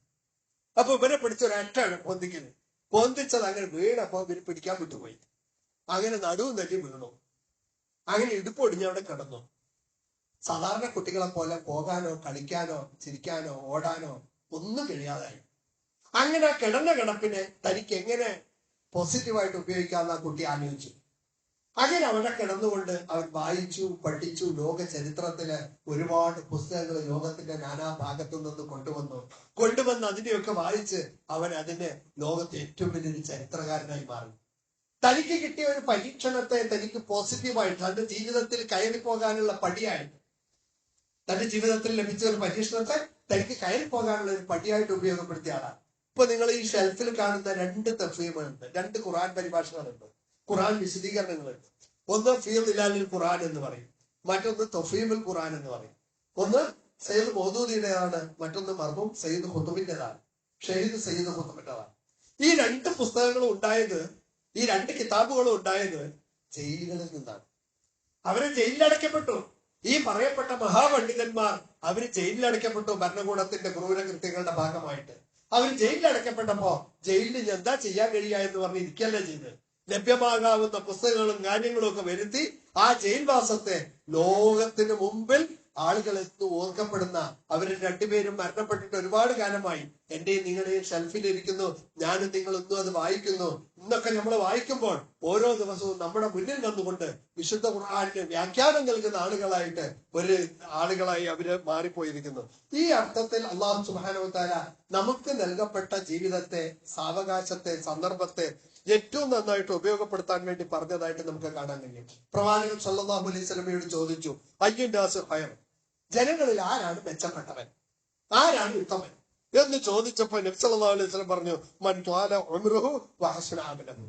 അപ്പൊ ഇവനെ പിടിച്ചൊരറ്റാണ് പൊന്തിക്കുന്നത്. പൊന്തിച്ചത് അങ്ങനെ വീണപ്പോ ഇവര് പിടിക്കാൻ വിട്ടുപോയി. അങ്ങനെ നടുവും തല്ലി വീണു. അങ്ങനെ ഇടുപ്പൊടിഞ്ഞ് അവിടെ കിടന്നു. സാധാരണ കുട്ടികളെ പോലെ പോകാനോ കളിക്കാനോ ചിരിക്കാനോ ഓടാനോ ഒന്നും കഴിയാതായി. അങ്ങനെ കിടന്ന കിടപ്പിനെ തനിക്ക് എങ്ങനെ പോസിറ്റീവായിട്ട് ഉപയോഗിക്കാമെന്ന് ആ കുട്ടി ആലോചിച്ചു. അങ്ങനെ അവിടെ കിടന്നുകൊണ്ട് അവൻ വായിച്ചു, പഠിച്ചു. ലോക ചരിത്രത്തില് ഒരുപാട് പുസ്തകങ്ങൾ ലോകത്തിന്റെ നാനാ ഭാഗത്തു നിന്ന് കൊണ്ടുവന്ന് അതിനെയൊക്കെ വായിച്ച് അവൻ അതിന് ലോകത്തെ ഏറ്റവും വലിയൊരു ചരിത്രകാരനായി മാറി. തനിക്ക് കിട്ടിയ ഒരു പരീക്ഷണത്തെ തനിക്ക് പോസിറ്റീവായിട്ട് തന്റെ ജീവിതത്തിൽ കയറി പോകാനുള്ള പടിയായിട്ട്, തന്റെ ജീവിതത്തിൽ ലഭിച്ച ഒരു പരീക്ഷണത്തെ തനിക്ക് കയറി പോകാനുള്ള ഒരു പടിയായിട്ട് ഉപയോഗപ്പെടുത്തിയ ആളാണ്. ഇപ്പൊ നിങ്ങൾ ഈ ഷെൽഫിൽ കാണുന്ന 2 തഫ്സീറുകളുണ്ട്, 2 ഖുർആൻ പരിഭാഷകളുണ്ട്, ഖുർആൻ വിശദീകരണങ്ങളുണ്ട്. ഒന്ന് ഫീൽ ഇലാലിൽ ഖുർആൻ എന്ന് പറയും, മറ്റൊന്ന് തൊഫീമുൽ ഖുർആൻ എന്ന് പറയും. ഒന്ന് സയ്യിദ് മൗദൂദിയുടേതാണ്, മറ്റൊന്ന് മർഹൂം സയ്യിദ് ഖുതുബിന്റേതാണ്, ഷഹീദ് സയ്യിദ് ഖുതുബിന്റേതാണ്. ഈ 2 പുസ്തകങ്ങളും ഉണ്ടായത്, ഈ 2 കിതാബുകളും ഉണ്ടായത് ജയിലുകളിൽ നിന്നാണ്. അവരെ ജയിലിലടയ്ക്കപ്പെട്ടു. ഈ പറയപ്പെട്ട മഹാപണ്ഡിതന്മാർ അവര് ജയിലിലടയ്ക്കപ്പെട്ടു. ഭരണകൂടത്തിന്റെ ക്രൂരകൃത്യങ്ങളുടെ ഭാഗമായിട്ട് അവർ ജയിലിലടയ്ക്കപ്പെട്ടപ്പോ ജയിലിൽ എന്താ ചെയ്യാൻ കഴിയുക എന്ന് പറഞ്ഞ് ഇരിക്കല്ലേ ചെയ്ത് ലഭ്യമാകാവുന്ന പുസ്തകങ്ങളും കാര്യങ്ങളും ഒക്കെ വരുത്തി ആ ജയിൽവാസത്തെ ലോകത്തിന് മുമ്പിൽ ആളുകൾ ഓർക്കപ്പെടുന്ന, അവർ 2 പേരും മരണപ്പെട്ടിട്ട് ഒരുപാട് കാലമായി. എന്റെയും നിങ്ങളുടെയും ഷെൽഫിലിരിക്കുന്നു, ഞാനും നിങ്ങളൊന്നും അത് വായിക്കുന്നു. ഇന്നൊക്കെ നമ്മൾ വായിക്കുമ്പോൾ ഓരോ ദിവസവും നമ്മുടെ മുന്നിൽ വന്നുകൊണ്ട് വിശുദ്ധ ഖുർആനിന് വ്യാഖ്യാനം നൽകുന്ന ആളുകളായി അവര് മാറിപ്പോയിരിക്കുന്നു. ഈ അർത്ഥത്തിൽ അല്ലാഹു സുബ്ഹാനഹു വ തആല നമുക്ക് നൽകപ്പെട്ട ജീവിതത്തെ, സാവകാശത്തെ, സന്ദർഭത്തെ ഏറ്റവും നന്നായിട്ട് ഉപയോഗപ്പെടുത്താൻ വേണ്ടി പറഞ്ഞതായിട്ട് നമുക്ക് കാണാൻ കഴിയും. പ്രവാചകൻ സല്ലല്ലാഹു അലൈഹി വസല്ലമയോട് ചോദിച്ചു, അയ്യുന്നാസു ഖൈർ, ജനങ്ങളിൽ ആരാണ് മെച്ചപ്പെട്ടവൻ, ആരാണ് ഉത്തമൻ എന്ന് ചോദിച്ചപ്പോൾ നബി സല്ലല്ലാഹു അലൈഹി വസല്ലം പറഞ്ഞു, മൻ ത്വാല ഉംറുഹു വഹസന അമലഹു,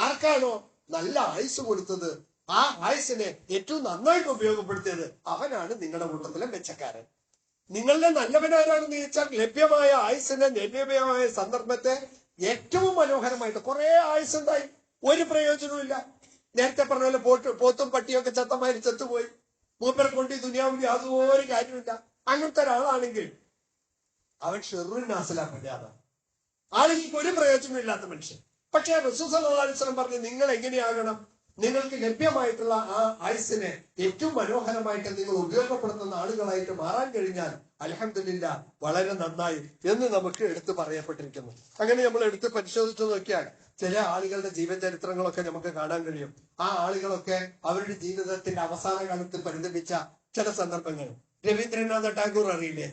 ആർക്കാണോ നല്ല ആയുസ് കൊടുത്തത്, ആ ആയുസിനെ ഏറ്റവും നന്നായിട്ട് ഉപയോഗപ്പെടുത്തിയത്, അവനാണ് നിങ്ങളുടെ കൂട്ടത്തിലെ മെച്ചക്കാരൻ. നിങ്ങളുടെ നല്ലവനാരാണെന്ന് ചോദിച്ചാൽ ലഭ്യമായ ആയുസിനെ, ലഭ്യമായ സന്ദർഭത്തെ ഏറ്റവും മനോഹരമായിട്ട്. കുറെ ആയുസ്സുണ്ടായി, ഒരു പ്രയോജനവും ഇല്ല. നേരത്തെ പറഞ്ഞ പോലെ പോത്തും പട്ടിയൊക്കെ ചത്തമാരി ചത്തുപോയി. മൂപ്പരെ കൊണ്ട് ഈ ദുനിയാവിൽ യാതൊരു കാര്യമില്ല. അങ്ങനത്തെ ഒരാളാണെങ്കിൽ അവൻ ഷെറുൻ നാസിലാക്കാണ്, ആളുകൾക്ക് ഒരു പ്രയോജനം ഇല്ലാത്ത മനുഷ്യൻ. പക്ഷെ റസൂൽ സല്ലല്ലാഹു അലൈഹി വസല്ലം പറഞ്ഞു, നിങ്ങൾ എങ്ങനെയാകണം, നിങ്ങൾക്ക് ലഭ്യമായിട്ടുള്ള ആ ആയുസ്സിനെ ഏറ്റവും മനോഹരമായിട്ട് നിങ്ങൾ ഉപയോഗപ്പെടുത്തുന്ന ആളുകളായിട്ട് മാറാൻ കഴിഞ്ഞാൽ അൽഹംദുലില്ലാ വളരെ നന്നായി എന്ന് നമുക്ക് എടുത്തു പറയപ്പെട്ടിരിക്കുന്നു. അങ്ങനെ നമ്മൾ എടുത്ത് പരിശോധിച്ചു നോക്കിയാൽ ചില ആളുകളുടെ ജീവചരിത്രങ്ങളൊക്കെ നമുക്ക് കാണാൻ കഴിയും. ആ ആളുകളൊക്കെ അവരുടെ ജീവിതത്തിന്റെ അവസാന കാലത്ത് പരിതപിച്ച ചില സന്ദർഭങ്ങൾ. രവീന്ദ്രനാഥ ടാഗോർ അറിയില്ലേ?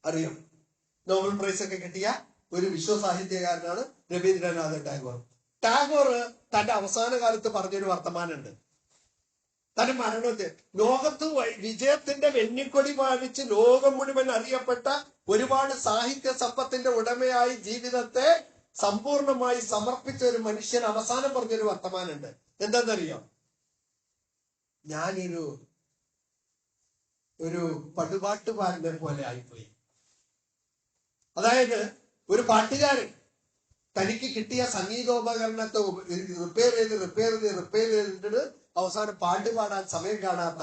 അറിയാം. നോബൽ പ്രൈസ് ഒക്കെ കിട്ടിയ ഒരു വിശ്വസാഹിത്യകാരനാണ് രവീന്ദ്രനാഥ ടാഗോർ. ടാഗോർ തന്റെ അവസാന കാലത്ത് പറഞ്ഞൊരു വർത്തമാനമുണ്ട്. തന്റെ മരണത്തെ ലോകത്ത് വിജയത്തിന്റെ വെന്നിക്കൊടി പാലിച്ച് ലോകം മുഴുവൻ അറിയപ്പെട്ട ഒരുപാട് സാഹിത്യ സമ്പത്തിന്റെ ഉടമയായി ജീവിതത്തെ സമ്പൂർണമായി സമർപ്പിച്ച ഒരു മനുഷ്യൻ അവസാനം പറഞ്ഞൊരു വർത്തമാനമുണ്ട്. എന്താണെന്നറിയോ? ഞാനൊരു പടുപാട്ടുകാരനെ പോലെ ആയിപ്പോയി. അതായത് ഒരു പാട്ടുകാരൻ തനിക്ക് കിട്ടിയ സംഗീതോപകരണത്തെ റിപ്പയർ ചെയ്തിട്ട് അവസാനം പാട്ട് പാടാൻ സമയം കാണാത്ത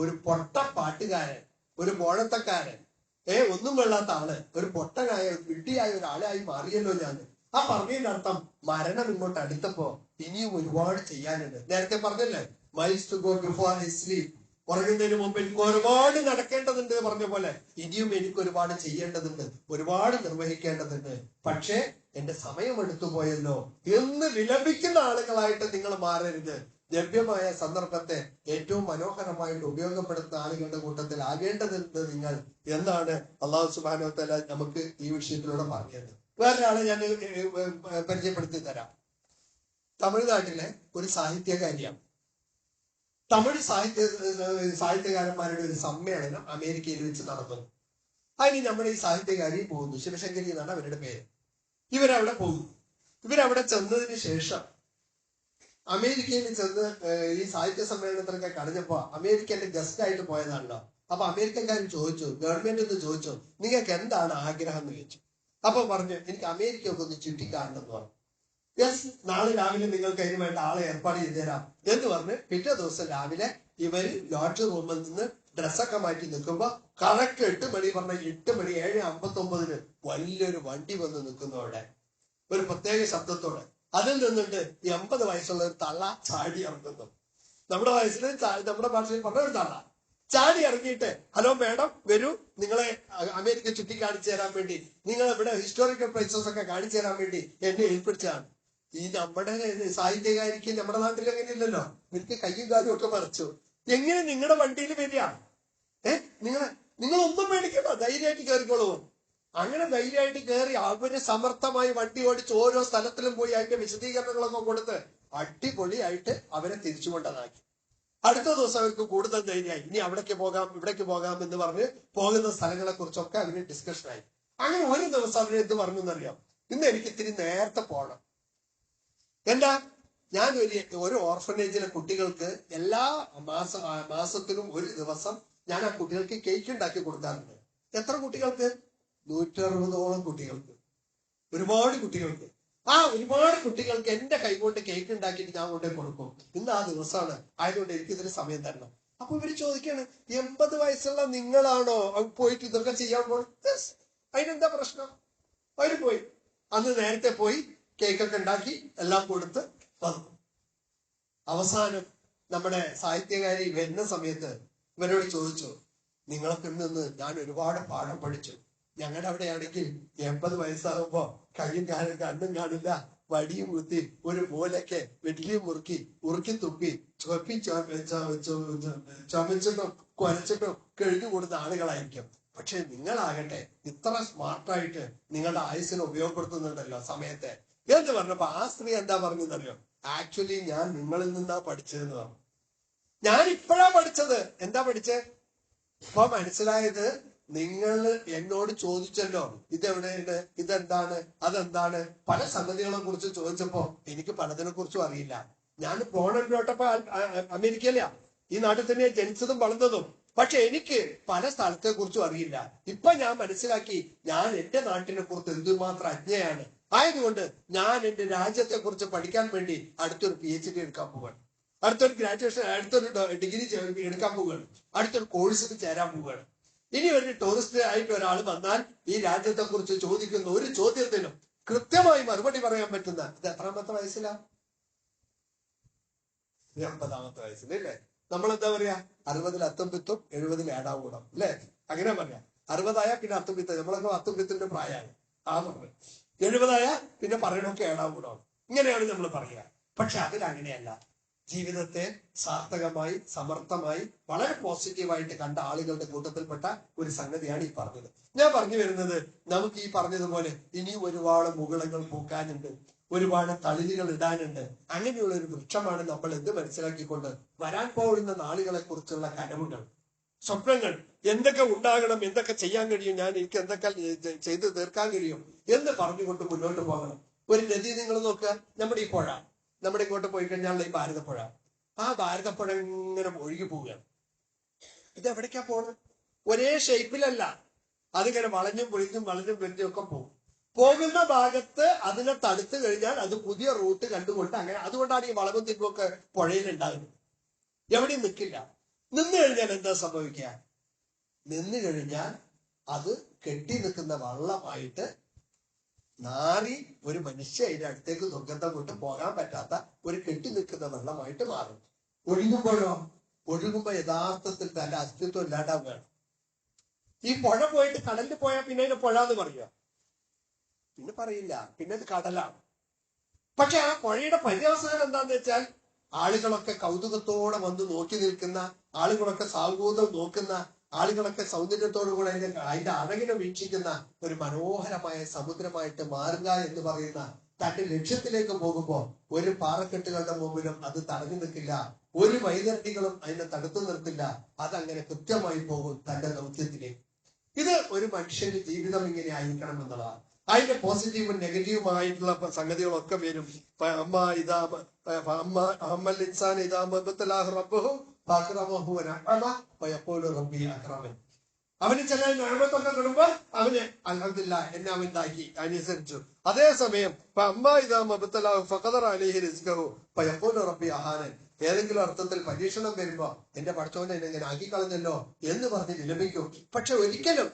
ഒരു പൊട്ട പാട്ടുകാരൻ, ഒരു മോഴത്തക്കാരൻ, ഒന്നും കൊള്ളാത്ത ആള്, ഒരു പൊട്ടനായ വിഡ്ഢിയായ ഒരാളായി മാറിയല്ലോ ഞാൻ. ആ പറഞ്ഞതിന്റെ അർത്ഥം മരണം ഇങ്ങോട്ട് അടുത്തപ്പോ ഇനിയും ഒരുപാട് ചെയ്യാനുണ്ട്. നേരത്തെ പറഞ്ഞല്ലേ, miles to go before I sleep, ഉറങ്ങുന്നതിന് മുമ്പ് എനിക്ക് ഒരുപാട് നടക്കേണ്ടതുണ്ട് പറഞ്ഞ പോലെ ഇനിയും എനിക്ക് ഒരുപാട് ചെയ്യേണ്ടതുണ്ട്, ഒരുപാട് നിർവഹിക്കേണ്ടതുണ്ട്. പക്ഷേ എന്റെ സമയം എടുത്തു പോയല്ലോ എന്ന് വിലപിക്കുന്ന ആളുകളായിട്ട് നിങ്ങൾ മാറരുത്. ലഭ്യമായ സന്ദർഭത്തെ ഏറ്റവും മനോഹരമായിട്ട് ഉപയോഗപ്പെടുത്തുന്ന ആളുകളുടെ കൂട്ടത്തിൽ ആകേണ്ടതുണ്ട് നിങ്ങൾ എന്നാണ് അല്ലാഹു സുബ്ഹാനഹു വ തആല നമുക്ക് ഈ വിഷയത്തിലൂടെ പറഞ്ഞത്. വേറൊരാളെ ഞാൻ പരിചയപ്പെടുത്തി തരാം. തമിഴ്നാട്ടിലെ ഒരു സാഹിത്യകാരിയാണ്. തമിഴ് സാഹിത്യകാരന്മാരുടെ ഒരു സമ്മേളനം അമേരിക്കയിൽ വെച്ച് നടത്തുന്നു. അതിന് നമ്മുടെ ഈ സാഹിത്യകാരി പോകുന്നു. ശിവശങ്കരി എന്നാണ് അവരുടെ പേര്. ഇവരവിടെ പോകുന്നു. ഇവരവിടെ ചെന്നതിന് ശേഷം അമേരിക്കയിൽ ചെന്ന് ഈ സാഹിത്യ സമ്മേളനത്തിലൊക്കെ കഴിഞ്ഞപ്പോ അമേരിക്കന്റെ ഗസ്റ്റ് ആയിട്ട് പോയതാണല്ലോ. അപ്പൊ അമേരിക്കക്കാർ ചോദിച്ചു, ഗവൺമെന്റ് ഒന്ന് ചോദിച്ചു, നിങ്ങൾക്ക് എന്താണ് ആഗ്രഹം എന്ന് ചോദിച്ചു. അപ്പൊ പറഞ്ഞു എനിക്ക് അമേരിക്ക ഒക്കെ ഒന്ന് ചുറ്റിക്കാണുന്നു പറഞ്ഞു. യെസ്, നാളെ രാവിലെ നിങ്ങൾക്ക് അതിന് വേണ്ട ആളെ ഏർപ്പാട് ചെയ്തു തരാം എന്ന് പറഞ്ഞ് പിറ്റേ ദിവസം രാവിലെ ഇവര് ലോഡ്ജ് റൂമിൽ നിന്ന് ഡ്രസ്സൊക്കെ മാറ്റി നിൽക്കുമ്പോ കറക്റ്റ് 8 മണി പറഞ്ഞ 8 മണി 7:59 വലിയൊരു വണ്ടി വന്ന് നിൽക്കുന്നു അവിടെ ഒരു പ്രത്യേക ശബ്ദത്തോടെ. അതിൽ നിന്നിട്ട് 80 വയസ്സുള്ള ഒരു തള്ള ചാടി ഇറങ്ങുന്നു. നമ്മുടെ വയസ്സിൽ നമ്മുടെ ഭാഷയിൽ പറഞ്ഞ ഒരു തള്ള ചാടി ഇറങ്ങിയിട്ട്, ഹലോ മാഡം വരൂ, നിങ്ങളെ അമേരിക്ക ചുറ്റി കാണിച്ചു തരാൻ വേണ്ടി, നിങ്ങൾ ഇവിടെ ഹിസ്റ്റോറിക്കൽ പ്ലേസസ് ഒക്കെ കാണിച്ചു തരാൻ വേണ്ടി എന്നെ ഏൽപ്പിച്ചതാണ്. ഈ നമ്മുടെ സാഹിത്യകാരിക്ക് നമ്മുടെ നാട്ടിൽ അങ്ങനെ ഇല്ലല്ലോ, എനിക്ക് കയ്യും കാലും ഒക്കെ മറിച്ചു. എങ്ങനെ നിങ്ങളുടെ വണ്ടിയിൽ വരിക? നിങ്ങൾ ഒന്നും മേടിക്കണ്ട, ധൈര്യമായിട്ട് കയറിക്കോളൂ. അങ്ങനെ ധൈര്യമായിട്ട് കയറി അവര് സമർത്ഥമായി വണ്ടി ഓടിച്ച് ഓരോ സ്ഥലത്തിലും പോയി അതിന്റെ വിശദീകരണങ്ങളൊക്കെ കൊടുത്ത് അടിപൊളിയായിട്ട് അവരെ തിരിച്ചുകൊണ്ടതാക്കി. അടുത്ത ദിവസം അവർക്ക് കൂടുതൽ ധൈര്യമായി, ഇനി അവിടേക്ക് പോകാം ഇവിടേക്ക് പോകാം എന്ന് പറഞ്ഞ് പോകുന്ന സ്ഥലങ്ങളെ കുറിച്ചൊക്കെ അവര് ഡിസ്കഷനായി. അങ്ങനെ ഒരു ദിവസം അവര് എന്ത് പറഞ്ഞു എന്നറിയാം, ഇന്ന് എനിക്ക് ഇത്തിരി നേരത്തെ പോകണം. എന്താ, ഞാൻ ഒരു ഓർഫനേജിലെ കുട്ടികൾക്ക് എല്ലാ മാസത്തിലും ഒരു ദിവസം ഞാൻ ആ കുട്ടികൾക്ക് കേക്ക് ഉണ്ടാക്കി കൊടുക്കാറുണ്ട്. എത്ര കുട്ടികൾക്ക്? 160ഓളം കുട്ടികൾക്ക്, ഒരുപാട് കുട്ടികൾക്ക്. ആ ഒരുപാട് കുട്ടികൾക്ക് എന്റെ കൈകൊണ്ട് കേക്ക് ഉണ്ടാക്കിയിട്ട് ഞാൻ കൊണ്ടേ കൊടുക്കും. ഇന്ന് ആ ദിവസമാണ്, ആയതുകൊണ്ട് എനിക്കിതിന് സമയം തരണം. അപ്പൊ ഇവര് ചോദിക്കാണ്, 80 വയസ്സുള്ള നിങ്ങളാണോ പോയിട്ട് ഇതൊക്കെ ചെയ്യാൻ പോകുന്നത്? അതിനെന്താ പ്രശ്നം? അവര് പോയി, അന്ന് നേരത്തെ പോയി കേക്കൊക്കെ ഉണ്ടാക്കി എല്ലാം കൊടുത്ത് വന്നു. അവസാനം നമ്മുടെ സാഹിത്യകാരി വരുന്ന സമയത്ത് ഇവരോട് ചോദിച്ചു, നിങ്ങൾക്ക് നിന്ന് ഞാൻ ഒരുപാട് പാഠം പഠിച്ചു. ഞങ്ങളുടെ അവിടെയാണെങ്കിൽ 80 വയസ്സാകുമ്പോ കയ്യും കാലും കണ്ണും കാണില്ല, വടിയും കുത്തി ഒരു മൂലയ്ക്ക് വെട്ടിയും ഉറുക്കി തുപ്പി ചുമച്ചിട്ടും കുരച്ചിട്ടും കഴിഞ്ഞു കൊടുത്ത ആളുകളായിരിക്കും. പക്ഷെ നിങ്ങളാകട്ടെ ഇത്ര സ്മാർട്ടായിട്ട് നിങ്ങളുടെ ആയുസ്സിനെ ഉപയോഗപ്പെടുത്തുന്നുണ്ടല്ലോ സമയത്തെ എന്ന് പറഞ്ഞപ്പോ ആ സ്ത്രീ എന്താ പറഞ്ഞെന്നറിയോ, ആക്ച്വലി ഞാൻ നിങ്ങളിൽ നിന്നാ പഠിച്ചതെന്ന് പറഞ്ഞു. ഞാൻ ഇപ്പോഴാ പഠിച്ചത്. എന്താ പഠിച്ചേ? ഇപ്പൊ മനസ്സിലായത്, നിങ്ങൾ എന്നോട് ചോദിച്ചല്ലോ ഇതെവിടെയുണ്ട്, ഇതെന്താണ്, അതെന്താണ്, പല സംഗതികളെ കുറിച്ച് ചോദിച്ചപ്പോ എനിക്ക് പലതിനെ കുറിച്ചും അറിയില്ല. ഞാൻ പോണോട്ടപ്പോ അമേരിക്കയിലാ, ഈ നാട്ടിൽ തന്നെ ജനിച്ചതും വളർന്നതും. പക്ഷെ എനിക്ക് പല സ്ഥലത്തെ കുറിച്ചും അറിയില്ല. ഇപ്പൊ ഞാൻ മനസ്സിലാക്കി, ഞാൻ എന്റെ നാട്ടിനെ കുറിച്ച് എന്തുമാത്രം അജ്ഞയാണ്. ആയതുകൊണ്ട് ഞാൻ എന്റെ രാജ്യത്തെ കുറിച്ച് പഠിക്കാൻ വേണ്ടി അടുത്തൊരു PhD എടുക്കാൻ പോവുകയാണ്, അടുത്തൊരു ഗ്രാജുവേഷൻ, അടുത്തൊരു ഡിഗ്രി എടുക്കാൻ പോവുകയാണ്, അടുത്തൊരു കോഴ്സിന് ചേരാൻ പോവുകയാണ്. ഇനി ഒരു ടൂറിസ്റ്റ് ആയിട്ട് ഒരാൾ വന്നാൽ ഈ രാജ്യത്തെ കുറിച്ച് ചോദിക്കുന്ന ഒരു ചോദ്യത്തിനും കൃത്യമായി മറുപടി പറയാൻ പറ്റുന്ന, ഇത് എത്രാമത്തെ വയസ്സിലാ? 80ാമത്തെ വയസ്സിൽ അല്ലേ? നമ്മളെന്താ പറയാ, 60ൽ അത്തുംപിത്തും 70ൽ ഏടാവൂടം അല്ലെ? അങ്ങനെ പറയാം. 60ആയ പിന്നെ അത്തുംപിത്ത്, നമ്മളൊക്കെ അത്തുംപിത്തിന്റെ പ്രായമാണ് ആ പറഞ്ഞത്. 70ആയ പിന്നെ പറയണമൊക്കെ ഏടാവൂടം, ഇങ്ങനെയാണ് നമ്മൾ പറയുക. പക്ഷെ അതിലങ്ങനെയല്ല. ജീവിതത്തെ സാർത്ഥകമായി സമർത്ഥമായി വളരെ പോസിറ്റീവായിട്ട് കണ്ട ആളുകളുടെ കൂട്ടത്തിൽപ്പെട്ട ഒരു സംഗതിയാണ് ഈ പറഞ്ഞത്. ഞാൻ പറഞ്ഞു വരുന്നത്, നമുക്ക് ഈ പറഞ്ഞതുപോലെ ഇനിയും ഒരുപാട് മുകുളങ്ങൾ പൂക്കാനുണ്ട്, ഒരുപാട് തളിരുകൾ ഇടാനുണ്ട്. അങ്ങനെയുള്ള ഒരു വൃക്ഷമാണ് നമ്മൾ എന്ത് മനസ്സിലാക്കിക്കൊണ്ട് വരാൻ പോകുന്ന നാളുകളെ കുറിച്ചുള്ള കനവുകൾ, സ്വപ്നങ്ങൾ, എന്തൊക്കെ ഉണ്ടാകണം, എന്തൊക്കെ ചെയ്യാൻ കഴിയും, എനിക്ക് എന്തൊക്കെ ചെയ്ത് തീർക്കാൻ കഴിയും എന്ന് പറഞ്ഞുകൊണ്ട് മുന്നോട്ട് പോകണം. ഒരു നദി നിങ്ങൾ നോക്കുക, നമ്മുടെ ഈ പുഴ, നമ്മുടെ ഇങ്ങോട്ട് പോയി കഴിഞ്ഞാൽ ഈ ഭാരതപ്പുഴ, ആ ഭാരതപ്പുഴ ഇങ്ങനെ ഒഴുകി പോവുകയാണ്. ഇത് എവിടേക്കാ പോണത്? ഒരേ ഷേപ്പിലല്ല, അതിങ്ങനെ വളഞ്ഞും പൊളിഞ്ഞും ഒക്കെ പോകും. പോകുന്ന ഭാഗത്ത് അതിനെ തടുത്തു കഴിഞ്ഞാൽ അത് പുതിയ റൂട്ട് കണ്ടുകൊണ്ട് അങ്ങനെ, അതുകൊണ്ടാണ് ഈ വളവും തിരിവൊക്കെ പുഴയിൽ ഉണ്ടാകുന്നത്. എവിടെയും നിൽക്കില്ല. നിന്ന് കഴിഞ്ഞാൽ എന്താ സംഭവിക്കുക? നിന്ന് കഴിഞ്ഞാൽ അത് കെട്ടി നിൽക്കുന്ന വള്ളമായിട്ട് നാറി ഒരു മനുഷ്യ അതിന്റെ അടുത്തേക്ക് ദുർഗന്ധം കൊണ്ട് പോകാൻ പറ്റാത്ത ഒരു കെട്ടി നിൽക്കുന്ന വെള്ളമായിട്ട് മാറും. ഒഴുകുമ്പോ യഥാർത്ഥത്തിൽ തന്റെ അസ്തിത്വം ഇല്ലാണ്ടാവുകയാണ്. ഈ പുഴ പോയിട്ട് കടലിൽ പോയാൽ പിന്നെ അതിന് പുഴ എന്ന് പറയുക? പിന്നെ പറയില്ല, പിന്നെ അത് കടലാണ്. പക്ഷെ ആ പുഴയുടെ പര്യവസാനം എന്താന്ന് വെച്ചാൽ, ആളുകളൊക്കെ കൗതുകത്തോടെ വന്ന് നോക്കി നിൽക്കുന്ന, ആളുകളൊക്കെ സാഹൂതം നോക്കുന്ന, ആളുകളൊക്കെ സൗന്ദര്യത്തോടു കൂടെ അതിന്റെ അഴകിനെ വീക്ഷിക്കുന്ന ഒരു മനോഹരമായ സമുദ്രമായിട്ട് മാറുക എന്ന് പറയുന്ന തന്റെ ലക്ഷ്യത്തിലേക്ക് പോകുമ്പോ ഒരു പാറക്കെട്ടുകളുടെ മുമ്പിലും അത് തടഞ്ഞു നിൽക്കില്ല, ഒരു വൈതരണികളും അതിനെ തടുത്തു നിർത്തില്ല. അതങ്ങനെ കൃത്യമായി പോകും തന്റെ ദൗത്യത്തിലേക്ക്. ഇത് ഒരു മനുഷ്യന്റെ ജീവിതം ഇങ്ങനെ ആയിരിക്കണം എന്നുള്ളതാണ്. അതിന്റെ പോസിറ്റീവും നെഗറ്റീവുമായിട്ടുള്ള സംഗതികളൊക്കെ വരും. അവന് ചില നിയമത്തൊക്കെ കിടുമ്പോ അവന് അൽഹംദുലില്ലാ എന്നെ അവൻ ഇതാക്കി അനുസരിച്ചു. അതേസമയം ഏതെങ്കിലും അർത്ഥത്തിൽ പരീക്ഷണം വരുമ്പോ എന്റെ പഠിച്ചോനെ എന്നെ ഇങ്ങനെ ആക്കിക്കളഞ്ഞല്ലോ എന്ന് പറഞ്ഞ് വിലപിക്കും. പക്ഷെ ഒരിക്കലും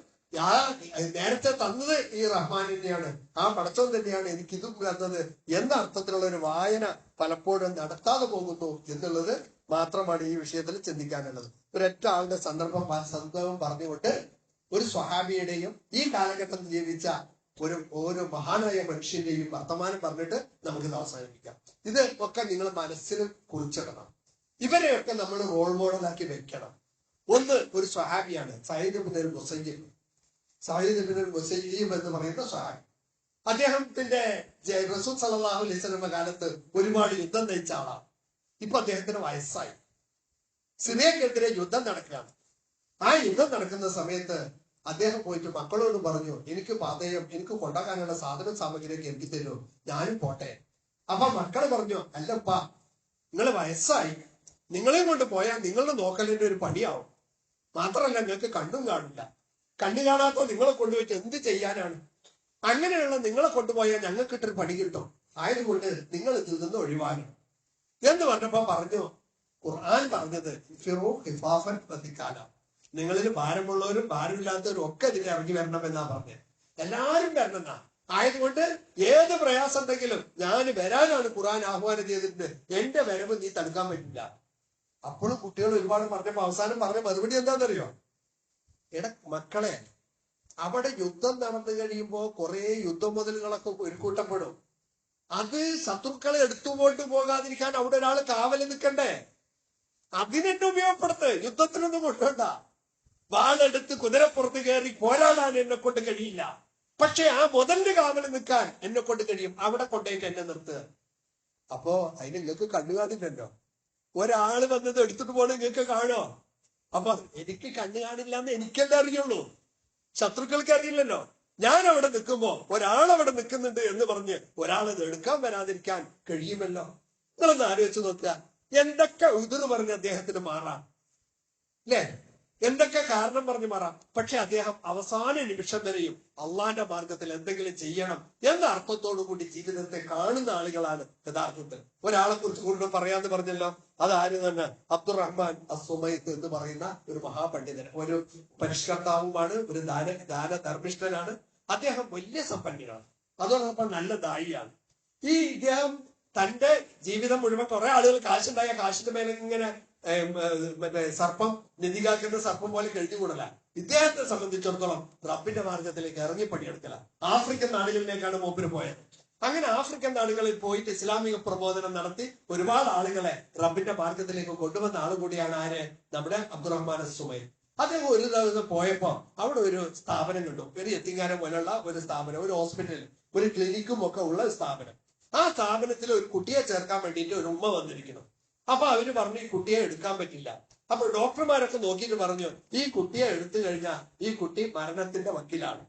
നേരത്തെ തന്നത് ഈ റഹ്മാനിന്റെയാണ്, ആ പടച്ചോൻ തന്നെയാണ് എനിക്ക് ഇതും തന്നത് എന്ന അർത്ഥത്തിലുള്ള ഒരു വായന പലപ്പോഴും നടത്താതെ പോകുന്നു എന്നുള്ളത് മാത്രമാണ് ഈ വിഷയത്തിൽ ചിന്തിക്കാനുള്ളത്. ഒരൊറ്റ ആളുടെ സന്ദർഭം പറഞ്ഞുകൊണ്ട് ഒരു സ്വഹാബിയുടെയും ഈ കാലഘട്ടത്തിൽ ജീവിച്ച ഒരു മഹാനായ മനുഷ്യന്റെയും വർത്തമാനം പറഞ്ഞിട്ട് നമുക്കിത് അവസാനിപ്പിക്കാം. ഇത് ഒക്കെ നിങ്ങൾ മനസ്സിൽ കുറിച്ചിടണം. ഇവരെയൊക്കെ നമ്മൾ റോൾ മോഡലാക്കി വെക്കണം. ഒന്ന് ഒരു സ്വഹാബിയാണ് സയ്യിദ് ഇബ്നുൽ മുസയ്യിബ്. സയ്യിദ് ഇബ്നുൽ മുസയ്യിബ് എന്ന് പറയുന്ന സ്വഹാബി, അദ്ദേഹത്തിന്റെ റസൂൽ സല്ലല്ലാഹു അലൈഹി വസല്ലം കാലത്ത് ഒരുപാട് യുദ്ധം നയിച്ച ആളാണ്. ഇപ്പൊ അദ്ദേഹത്തിന് വയസ്സായി. സിറിയക്കെതിരെ യുദ്ധം നടക്കുകയാണ്. ആ യുദ്ധം നടക്കുന്ന സമയത്ത് അദ്ദേഹം പോയിട്ട് മക്കളോട് പറഞ്ഞു, എനിക്ക് പാതയം, എനിക്ക് കൊണ്ടാക്കാനുള്ള സാധന സാമഗ്രിയൊക്കെ എനിക്ക് തരൂ, ഞാനും പോട്ടെ. അപ്പൊ മക്കള് പറഞ്ഞു, അല്ലപ്പാ നിങ്ങൾ വയസ്സായി, നിങ്ങളെയും കൊണ്ട് പോയാൽ നിങ്ങളുടെ നോക്കലിന്റെ ഒരു പണിയാവും. മാത്രമല്ല നിങ്ങൾക്ക് കണ്ണും കാണില്ല. കണ്ണു കാണാത്തോ നിങ്ങളെ കൊണ്ടുപോയിട്ട് എന്ത് ചെയ്യാനാണ്? അങ്ങനെയുള്ള നിങ്ങളെ കൊണ്ടുപോയാൽ ഞങ്ങൾക്ക് ഇട്ടൊരു പണി കിട്ടും. ആയതുകൊണ്ട് നിങ്ങൾ ഇതിൽ നിന്ന് ഒഴിവാക്കണം എന്ന് പറഞ്ഞപ്പോ പറഞ്ഞു, ഖുർആൻ പറഞ്ഞത് നിങ്ങളിൽ ഭാരമുള്ളവരും ഭാരമില്ലാത്തവരും ഒക്കെ ഇതിൽ ഇറങ്ങി വരണം എന്നാ പറഞ്ഞത്. എല്ലാരും വരണമെന്നാ. ആയതുകൊണ്ട് ഏത് പ്രയാസം ഉണ്ടെങ്കിലും ഞാൻ വരാനാണ് ഖുർആൻ ആഹ്വാനം ചെയ്തിട്ടുണ്ട്. എന്റെ വരവ് നീ തടുക്കാൻ പറ്റില്ല. അപ്പോഴും കുട്ടികൾ ഒരുപാട് പറഞ്ഞപ്പോ അവസാനം പറഞ്ഞ മറുപടി എന്താണെന്നറിയോ? മക്കളെ, അവിടെ യുദ്ധം നടന്നു കഴിയുമ്പോ കുറെ യുദ്ധമുതലുകളൊക്കെ ഒരുക്കൂട്ടപ്പെടും. അത് ശത്രുക്കളെ എടുത്തുകൊണ്ട് പോകാതിരിക്കാൻ അവിടെ ഒരാൾ കാവല് നിൽക്കണ്ടേ? അതിനെന്നെ ഉപയോഗപ്പെടുത്ത്. യുദ്ധത്തിനൊന്നും കൊണ്ടോണ്ട. വാളെടുത്ത് കുതിരപ്പുറത്ത് കയറി പോരാടാൻ എന്നെ കൊണ്ട് കഴിയില്ല. പക്ഷെ ആ മുതലിന് കാവല് നിൽക്കാൻ എന്നെ കൊണ്ട് കഴിയും. അവിടെ കൊണ്ടുപോയിട്ട് എന്നെ നിർത്തുക. അപ്പോ അതിന് നിങ്ങൾക്ക് കണ്ണു കാണില്ലല്ലോ. ഒരാള് വന്നത് എടുത്തിട്ട് പോകണം നിങ്ങൾക്ക് കാണോ? അപ്പൊ എനിക്ക് കണ്ണു കാണില്ല എന്ന് എനിക്കല്ലേ അറിയുള്ളൂ, ശത്രുക്കൾക്ക് അറിയില്ലല്ലോ. ഞാൻ അവിടെ നിൽക്കുമ്പോ ഒരാളവിടെ നിൽക്കുന്നുണ്ട് എന്ന് പറഞ്ഞ് ഒരാളത് എടുക്കാൻ വരാതിരിക്കാൻ കഴിയുമല്ലോ. നിങ്ങളൊന്ന് ആലോചിച്ച് നോക്കുക. എന്തൊക്കെ ഉതിർ പറഞ്ഞ് അദ്ദേഹത്തിന് മാറാം, അല്ലേ? എന്തൊക്കെ കാരണം പറഞ്ഞ് മാറാം. പക്ഷെ അദ്ദേഹം അവസാന നിമിഷം വരെയും അള്ളാന്റെ മാർഗത്തിൽ എന്തെങ്കിലും ചെയ്യണം എന്ന അർത്ഥത്തോടു കൂടി ജീവിതത്തെ കാണുന്ന ആളുകളാണ് യഥാർത്ഥത്തിൽ. ഒരാളെ കുറിച്ച് കൂടുതൽ പറയാന്ന് പറഞ്ഞല്ലോ, അതാര് തന്നെ? അബ്ദുറഹ്മാൻ അസ്സുമൈത്ത് എന്ന് പറയുന്ന ഒരു മഹാപണ്ഡിതൻ, ഒരു പരിഷ്കർത്താവുമാണ്, ഒരു ദാനധർമ്മിഷ്ഠനാണ്. അദ്ദേഹം വലിയ സമ്പന്നനാണ്, അതോടൊപ്പം നല്ല ദായിയാണ്. ഇദ്ദേഹം തന്റെ ജീവിതം മുഴുവൻ കുറെ ആളുകൾ കാശുണ്ടായ കാശിന്റെ മേലെ ഇങ്ങനെ മറ്റേ സർപ്പം നിധികാക്കുന്ന സർപ്പം പോലെ കഴിഞ്ഞുകൂടല. ഇദ്ദേഹത്തെ സംബന്ധിച്ചിടത്തോളം റബ്ബിന്റെ മാർഗത്തിലേക്ക് ഇറങ്ങി പണിയെടുക്കല. ആഫ്രിക്കൻ നാടുകളിലേക്കാണ് മൂപ്പര് പോയത്. അങ്ങനെ ആഫ്രിക്കൻ നാടുകളിൽ പോയിട്ട് ഇസ്ലാമിക പ്രബോധനം നടത്തി ഒരുപാട് ആളുകളെ റബ്ബിന്റെ മാർഗത്തിലേക്ക് കൊണ്ടുവന്ന ആൾ കൂടിയാണ് ആര്? നമ്മുടെ അബ്ദുറഹ്മാൻ അസ്സുമൈത്ത്. അദ്ദേഹം ഒരു ദിവസം പോയപ്പോ അവിടെ ഒരു സ്ഥാപനം കണ്ടു. ഒരു യത്തീംഖാന പോലുള്ള ഒരു സ്ഥാപനം, ഒരു ഹോസ്പിറ്റൽ, ഒരു ക്ലിനിക്കും ഒക്കെ ഉള്ള സ്ഥാപനം. ആ സ്ഥാപനത്തിൽ ഒരു കുട്ടിയെ ചേർക്കാൻ വേണ്ടിയിട്ട് ഒരു ഉമ്മ വന്നിരിക്കുന്നു. അപ്പൊ അവര് പറഞ്ഞു, ഈ കുട്ടിയെ എടുക്കാൻ പറ്റില്ല. അപ്പൊ ഡോക്ടർമാരൊക്കെ നോക്കിയിട്ട് പറഞ്ഞു, ഈ കുട്ടിയെ എടുത്തു കഴിഞ്ഞാൽ ഈ കുട്ടി മരണത്തിന്റെ വക്കിലാണ്.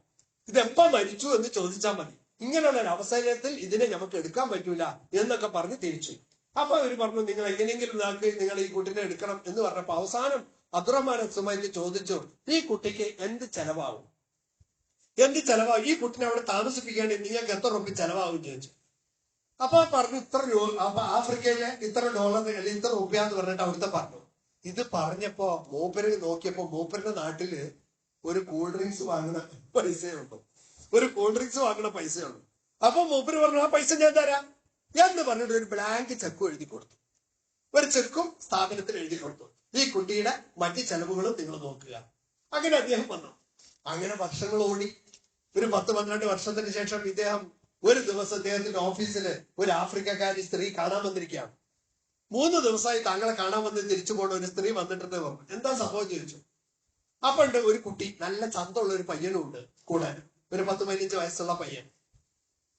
ഇതെപ്പോ മരിച്ചു എന്ന് ചോദിച്ചാൽ മതി. ഇങ്ങനെയുള്ള ഒരു അവസരത്തിൽ ഇതിനെ നമുക്ക് എടുക്കാൻ പറ്റൂല എന്നൊക്കെ പറഞ്ഞ് തിരിച്ചു. അപ്പൊ അവര് പറഞ്ഞു, നിങ്ങൾ എങ്ങനെയെങ്കിലും നിങ്ങൾ ഈ കുട്ടിനെ എടുക്കണം എന്ന് പറഞ്ഞപ്പോ അവസാനം അബ്ദുറഹ്മാൻ അസ്സുമൈത്ത് ചോദിച്ചു, ഈ കുട്ടിക്ക് എന്ത് ചെലവാകും? ഈ കുട്ടിനെ അവിടെ താമസിപ്പിക്കുകയാണെങ്കിൽ നിങ്ങൾക്ക് എത്ര റുപ്യ ചെലവാകും ചോദിച്ചു. അപ്പൊ പറഞ്ഞു ഇത്ര രൂപ. അപ്പൊ ആഫ്രിക്കയിലെ ഇത്ര ഡോളർ അല്ലെങ്കിൽ ഇത്ര റുപ്യ എന്ന് പറഞ്ഞിട്ട് അവിടുത്തെ പറഞ്ഞു. ഇത് പറഞ്ഞപ്പോ മൂപ്പര് നോക്കിയപ്പോ മൂപ്പരുടെ നാട്ടില് ഒരു കൂൾ ഡ്രിങ്ക്സ് വാങ്ങുന്ന പൈസയുള്ളൂ. അപ്പൊ മൂപ്പര് പറഞ്ഞു, ആ പൈസ ഞാൻ തരാം എന്ന് പറഞ്ഞിട്ട് ഒരു ബ്ലാങ്ക് ചെക്കും എഴുതി കൊടുത്തു. ഒരു ചെക്കും സ്ഥാപനത്തിൽ എഴുതി കൊടുത്തു, ഈ കുട്ടിയുടെ മറ്റു ചെലവുകളും നിങ്ങൾ നോക്കുക. അങ്ങനെ അദ്ദേഹം വന്നു. അങ്ങനെ വർഷങ്ങൾ ഓടി. ഒരു 10-12 വർഷത്തിന് ശേഷം ഇദ്ദേഹം ഒരു ദിവസം അദ്ദേഹത്തിന്റെ ഓഫീസില് ഒരു ആഫ്രിക്കക്കാരി സ്ത്രീ കാണാൻ വന്നിരിക്കുകയാണ്. 3 ദിവസമായി താങ്കളെ കാണാൻ വന്ന് തിരിച്ചു പോണ ഒരു സ്ത്രീ വന്നിട്ടുണ്ട്. എന്താ സംഭവം ചോദിച്ചു. അപ്പൊ ഉണ്ട് ഒരു കുട്ടി, നല്ല ചന്തമുള്ള ഒരു പയ്യനും ഉണ്ട് കൂടെ, ഒരു 10-15 വയസ്സുള്ള പയ്യൻ.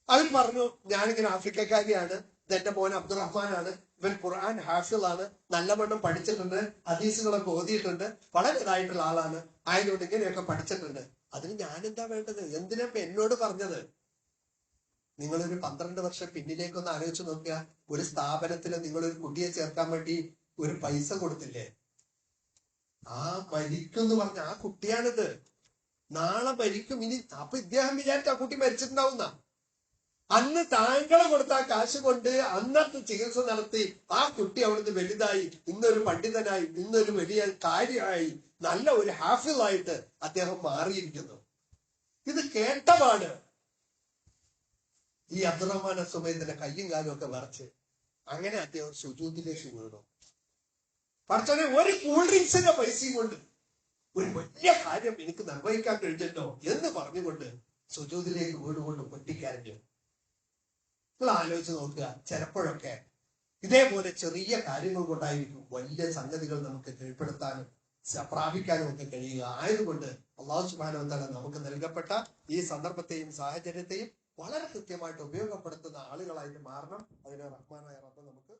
അവർ പറഞ്ഞു, ഞാനിങ്ങനെ ആഫ്രിക്കക്കാരിയാണ്, ഇതെന്റെ മോൻ അബ്ദുറഹ്മാനാണ്, ഇവൻ ഖുർആൻ ഹാഫിളാണ്, നല്ലവണ്ണം പഠിച്ചിട്ടുണ്ട്, ഹദീസുകളൊക്കെ ഓതിയിട്ടുണ്ട്, വളരെ ഇതായിട്ടുള്ള ആളാണ്, ആയതുകൊണ്ട് ഇങ്ങനെയൊക്കെ പഠിച്ചിട്ടുണ്ട്. അതിന് ഞാനെന്താ വേണ്ടത്? എന്തിനാ എന്നോട് പറഞ്ഞത്? നിങ്ങളൊരു 12 വർഷം പിന്നിലേക്കൊന്ന് ആലോചിച്ച് നോക്കുക. ഒരു സ്ഥാപനത്തിൽ നിങ്ങളൊരു കുട്ടിയെ ചേർക്കാൻ വേണ്ടി ഒരു പൈസ കൊടുത്തില്ലേ? ആ മരിക്കും എന്ന് പറഞ്ഞ ആ കുട്ടിയാണിത്. നാളെ മരിക്കും. ഇനി അപ്പൊ ഇദ്ദേഹം വിചാരിച്ച ആ കുട്ടി മരിച്ചിട്ടുണ്ടാവുന്ന. അന്ന് താങ്കളെ കൊടുത്ത ആ കാശ് കൊണ്ട് അന്നത്തെ ചികിത്സ നടത്തി ആ കുട്ടി അവിടുന്ന് വലുതായി, ഇന്നൊരു പണ്ഡിതനായി, ഇന്നൊരു വലിയ കാര്യമായി, നല്ല ഒരു ഹാഫിളായിട്ട് അദ്ദേഹം മാറിയിരിക്കുന്നു. ഇത് കേട്ടപാട് ഈ അബ്ദുറഹ്മാൻ സുബൈദിന്റെ കയ്യും കാലും ഒക്കെ വിറച്ച് അങ്ങനെ അദ്ദേഹം സുജൂദിലേക്ക് വീണു. പഠിച്ചോനെ, ഒരു കൂൾ ഡ്രിങ്ക്സിന്റെ പൈസയും കൊണ്ട് ഒരു വലിയ കാര്യം എനിക്ക് നിർവഹിക്കാൻ കഴിഞ്ഞല്ലോ എന്ന് പറഞ്ഞുകൊണ്ട് സുജൂദിലേക്ക് വീടുകൊണ്ട് പൊട്ടിക്കരഞ്ഞു. നിങ്ങൾ ആലോചിച്ച് നോക്കുക, ചിലപ്പോഴൊക്കെ ഇതേപോലെ ചെറിയ കാര്യങ്ങൾ കൊണ്ടായിരിക്കും വലിയ സംഗതികൾ നമുക്ക് കീഴ്പ്പെടുത്താനും പ്രാപിക്കാനും ഒക്കെ കഴിയുക. ആയതുകൊണ്ട് അല്ലാഹു സുബ്ഹാനഹു വ തആല നമുക്ക് നൽകപ്പെട്ട ഈ സന്ദർഭത്തെയും സാഹചര്യത്തെയും വളരെ കൃത്യമായിട്ട് ഉപയോഗപ്പെടുത്തുന്ന ആളുകളായിട്ട് മാറണം. അതിന് റഹ്മാനായ റബ്ബ് നമുക്ക്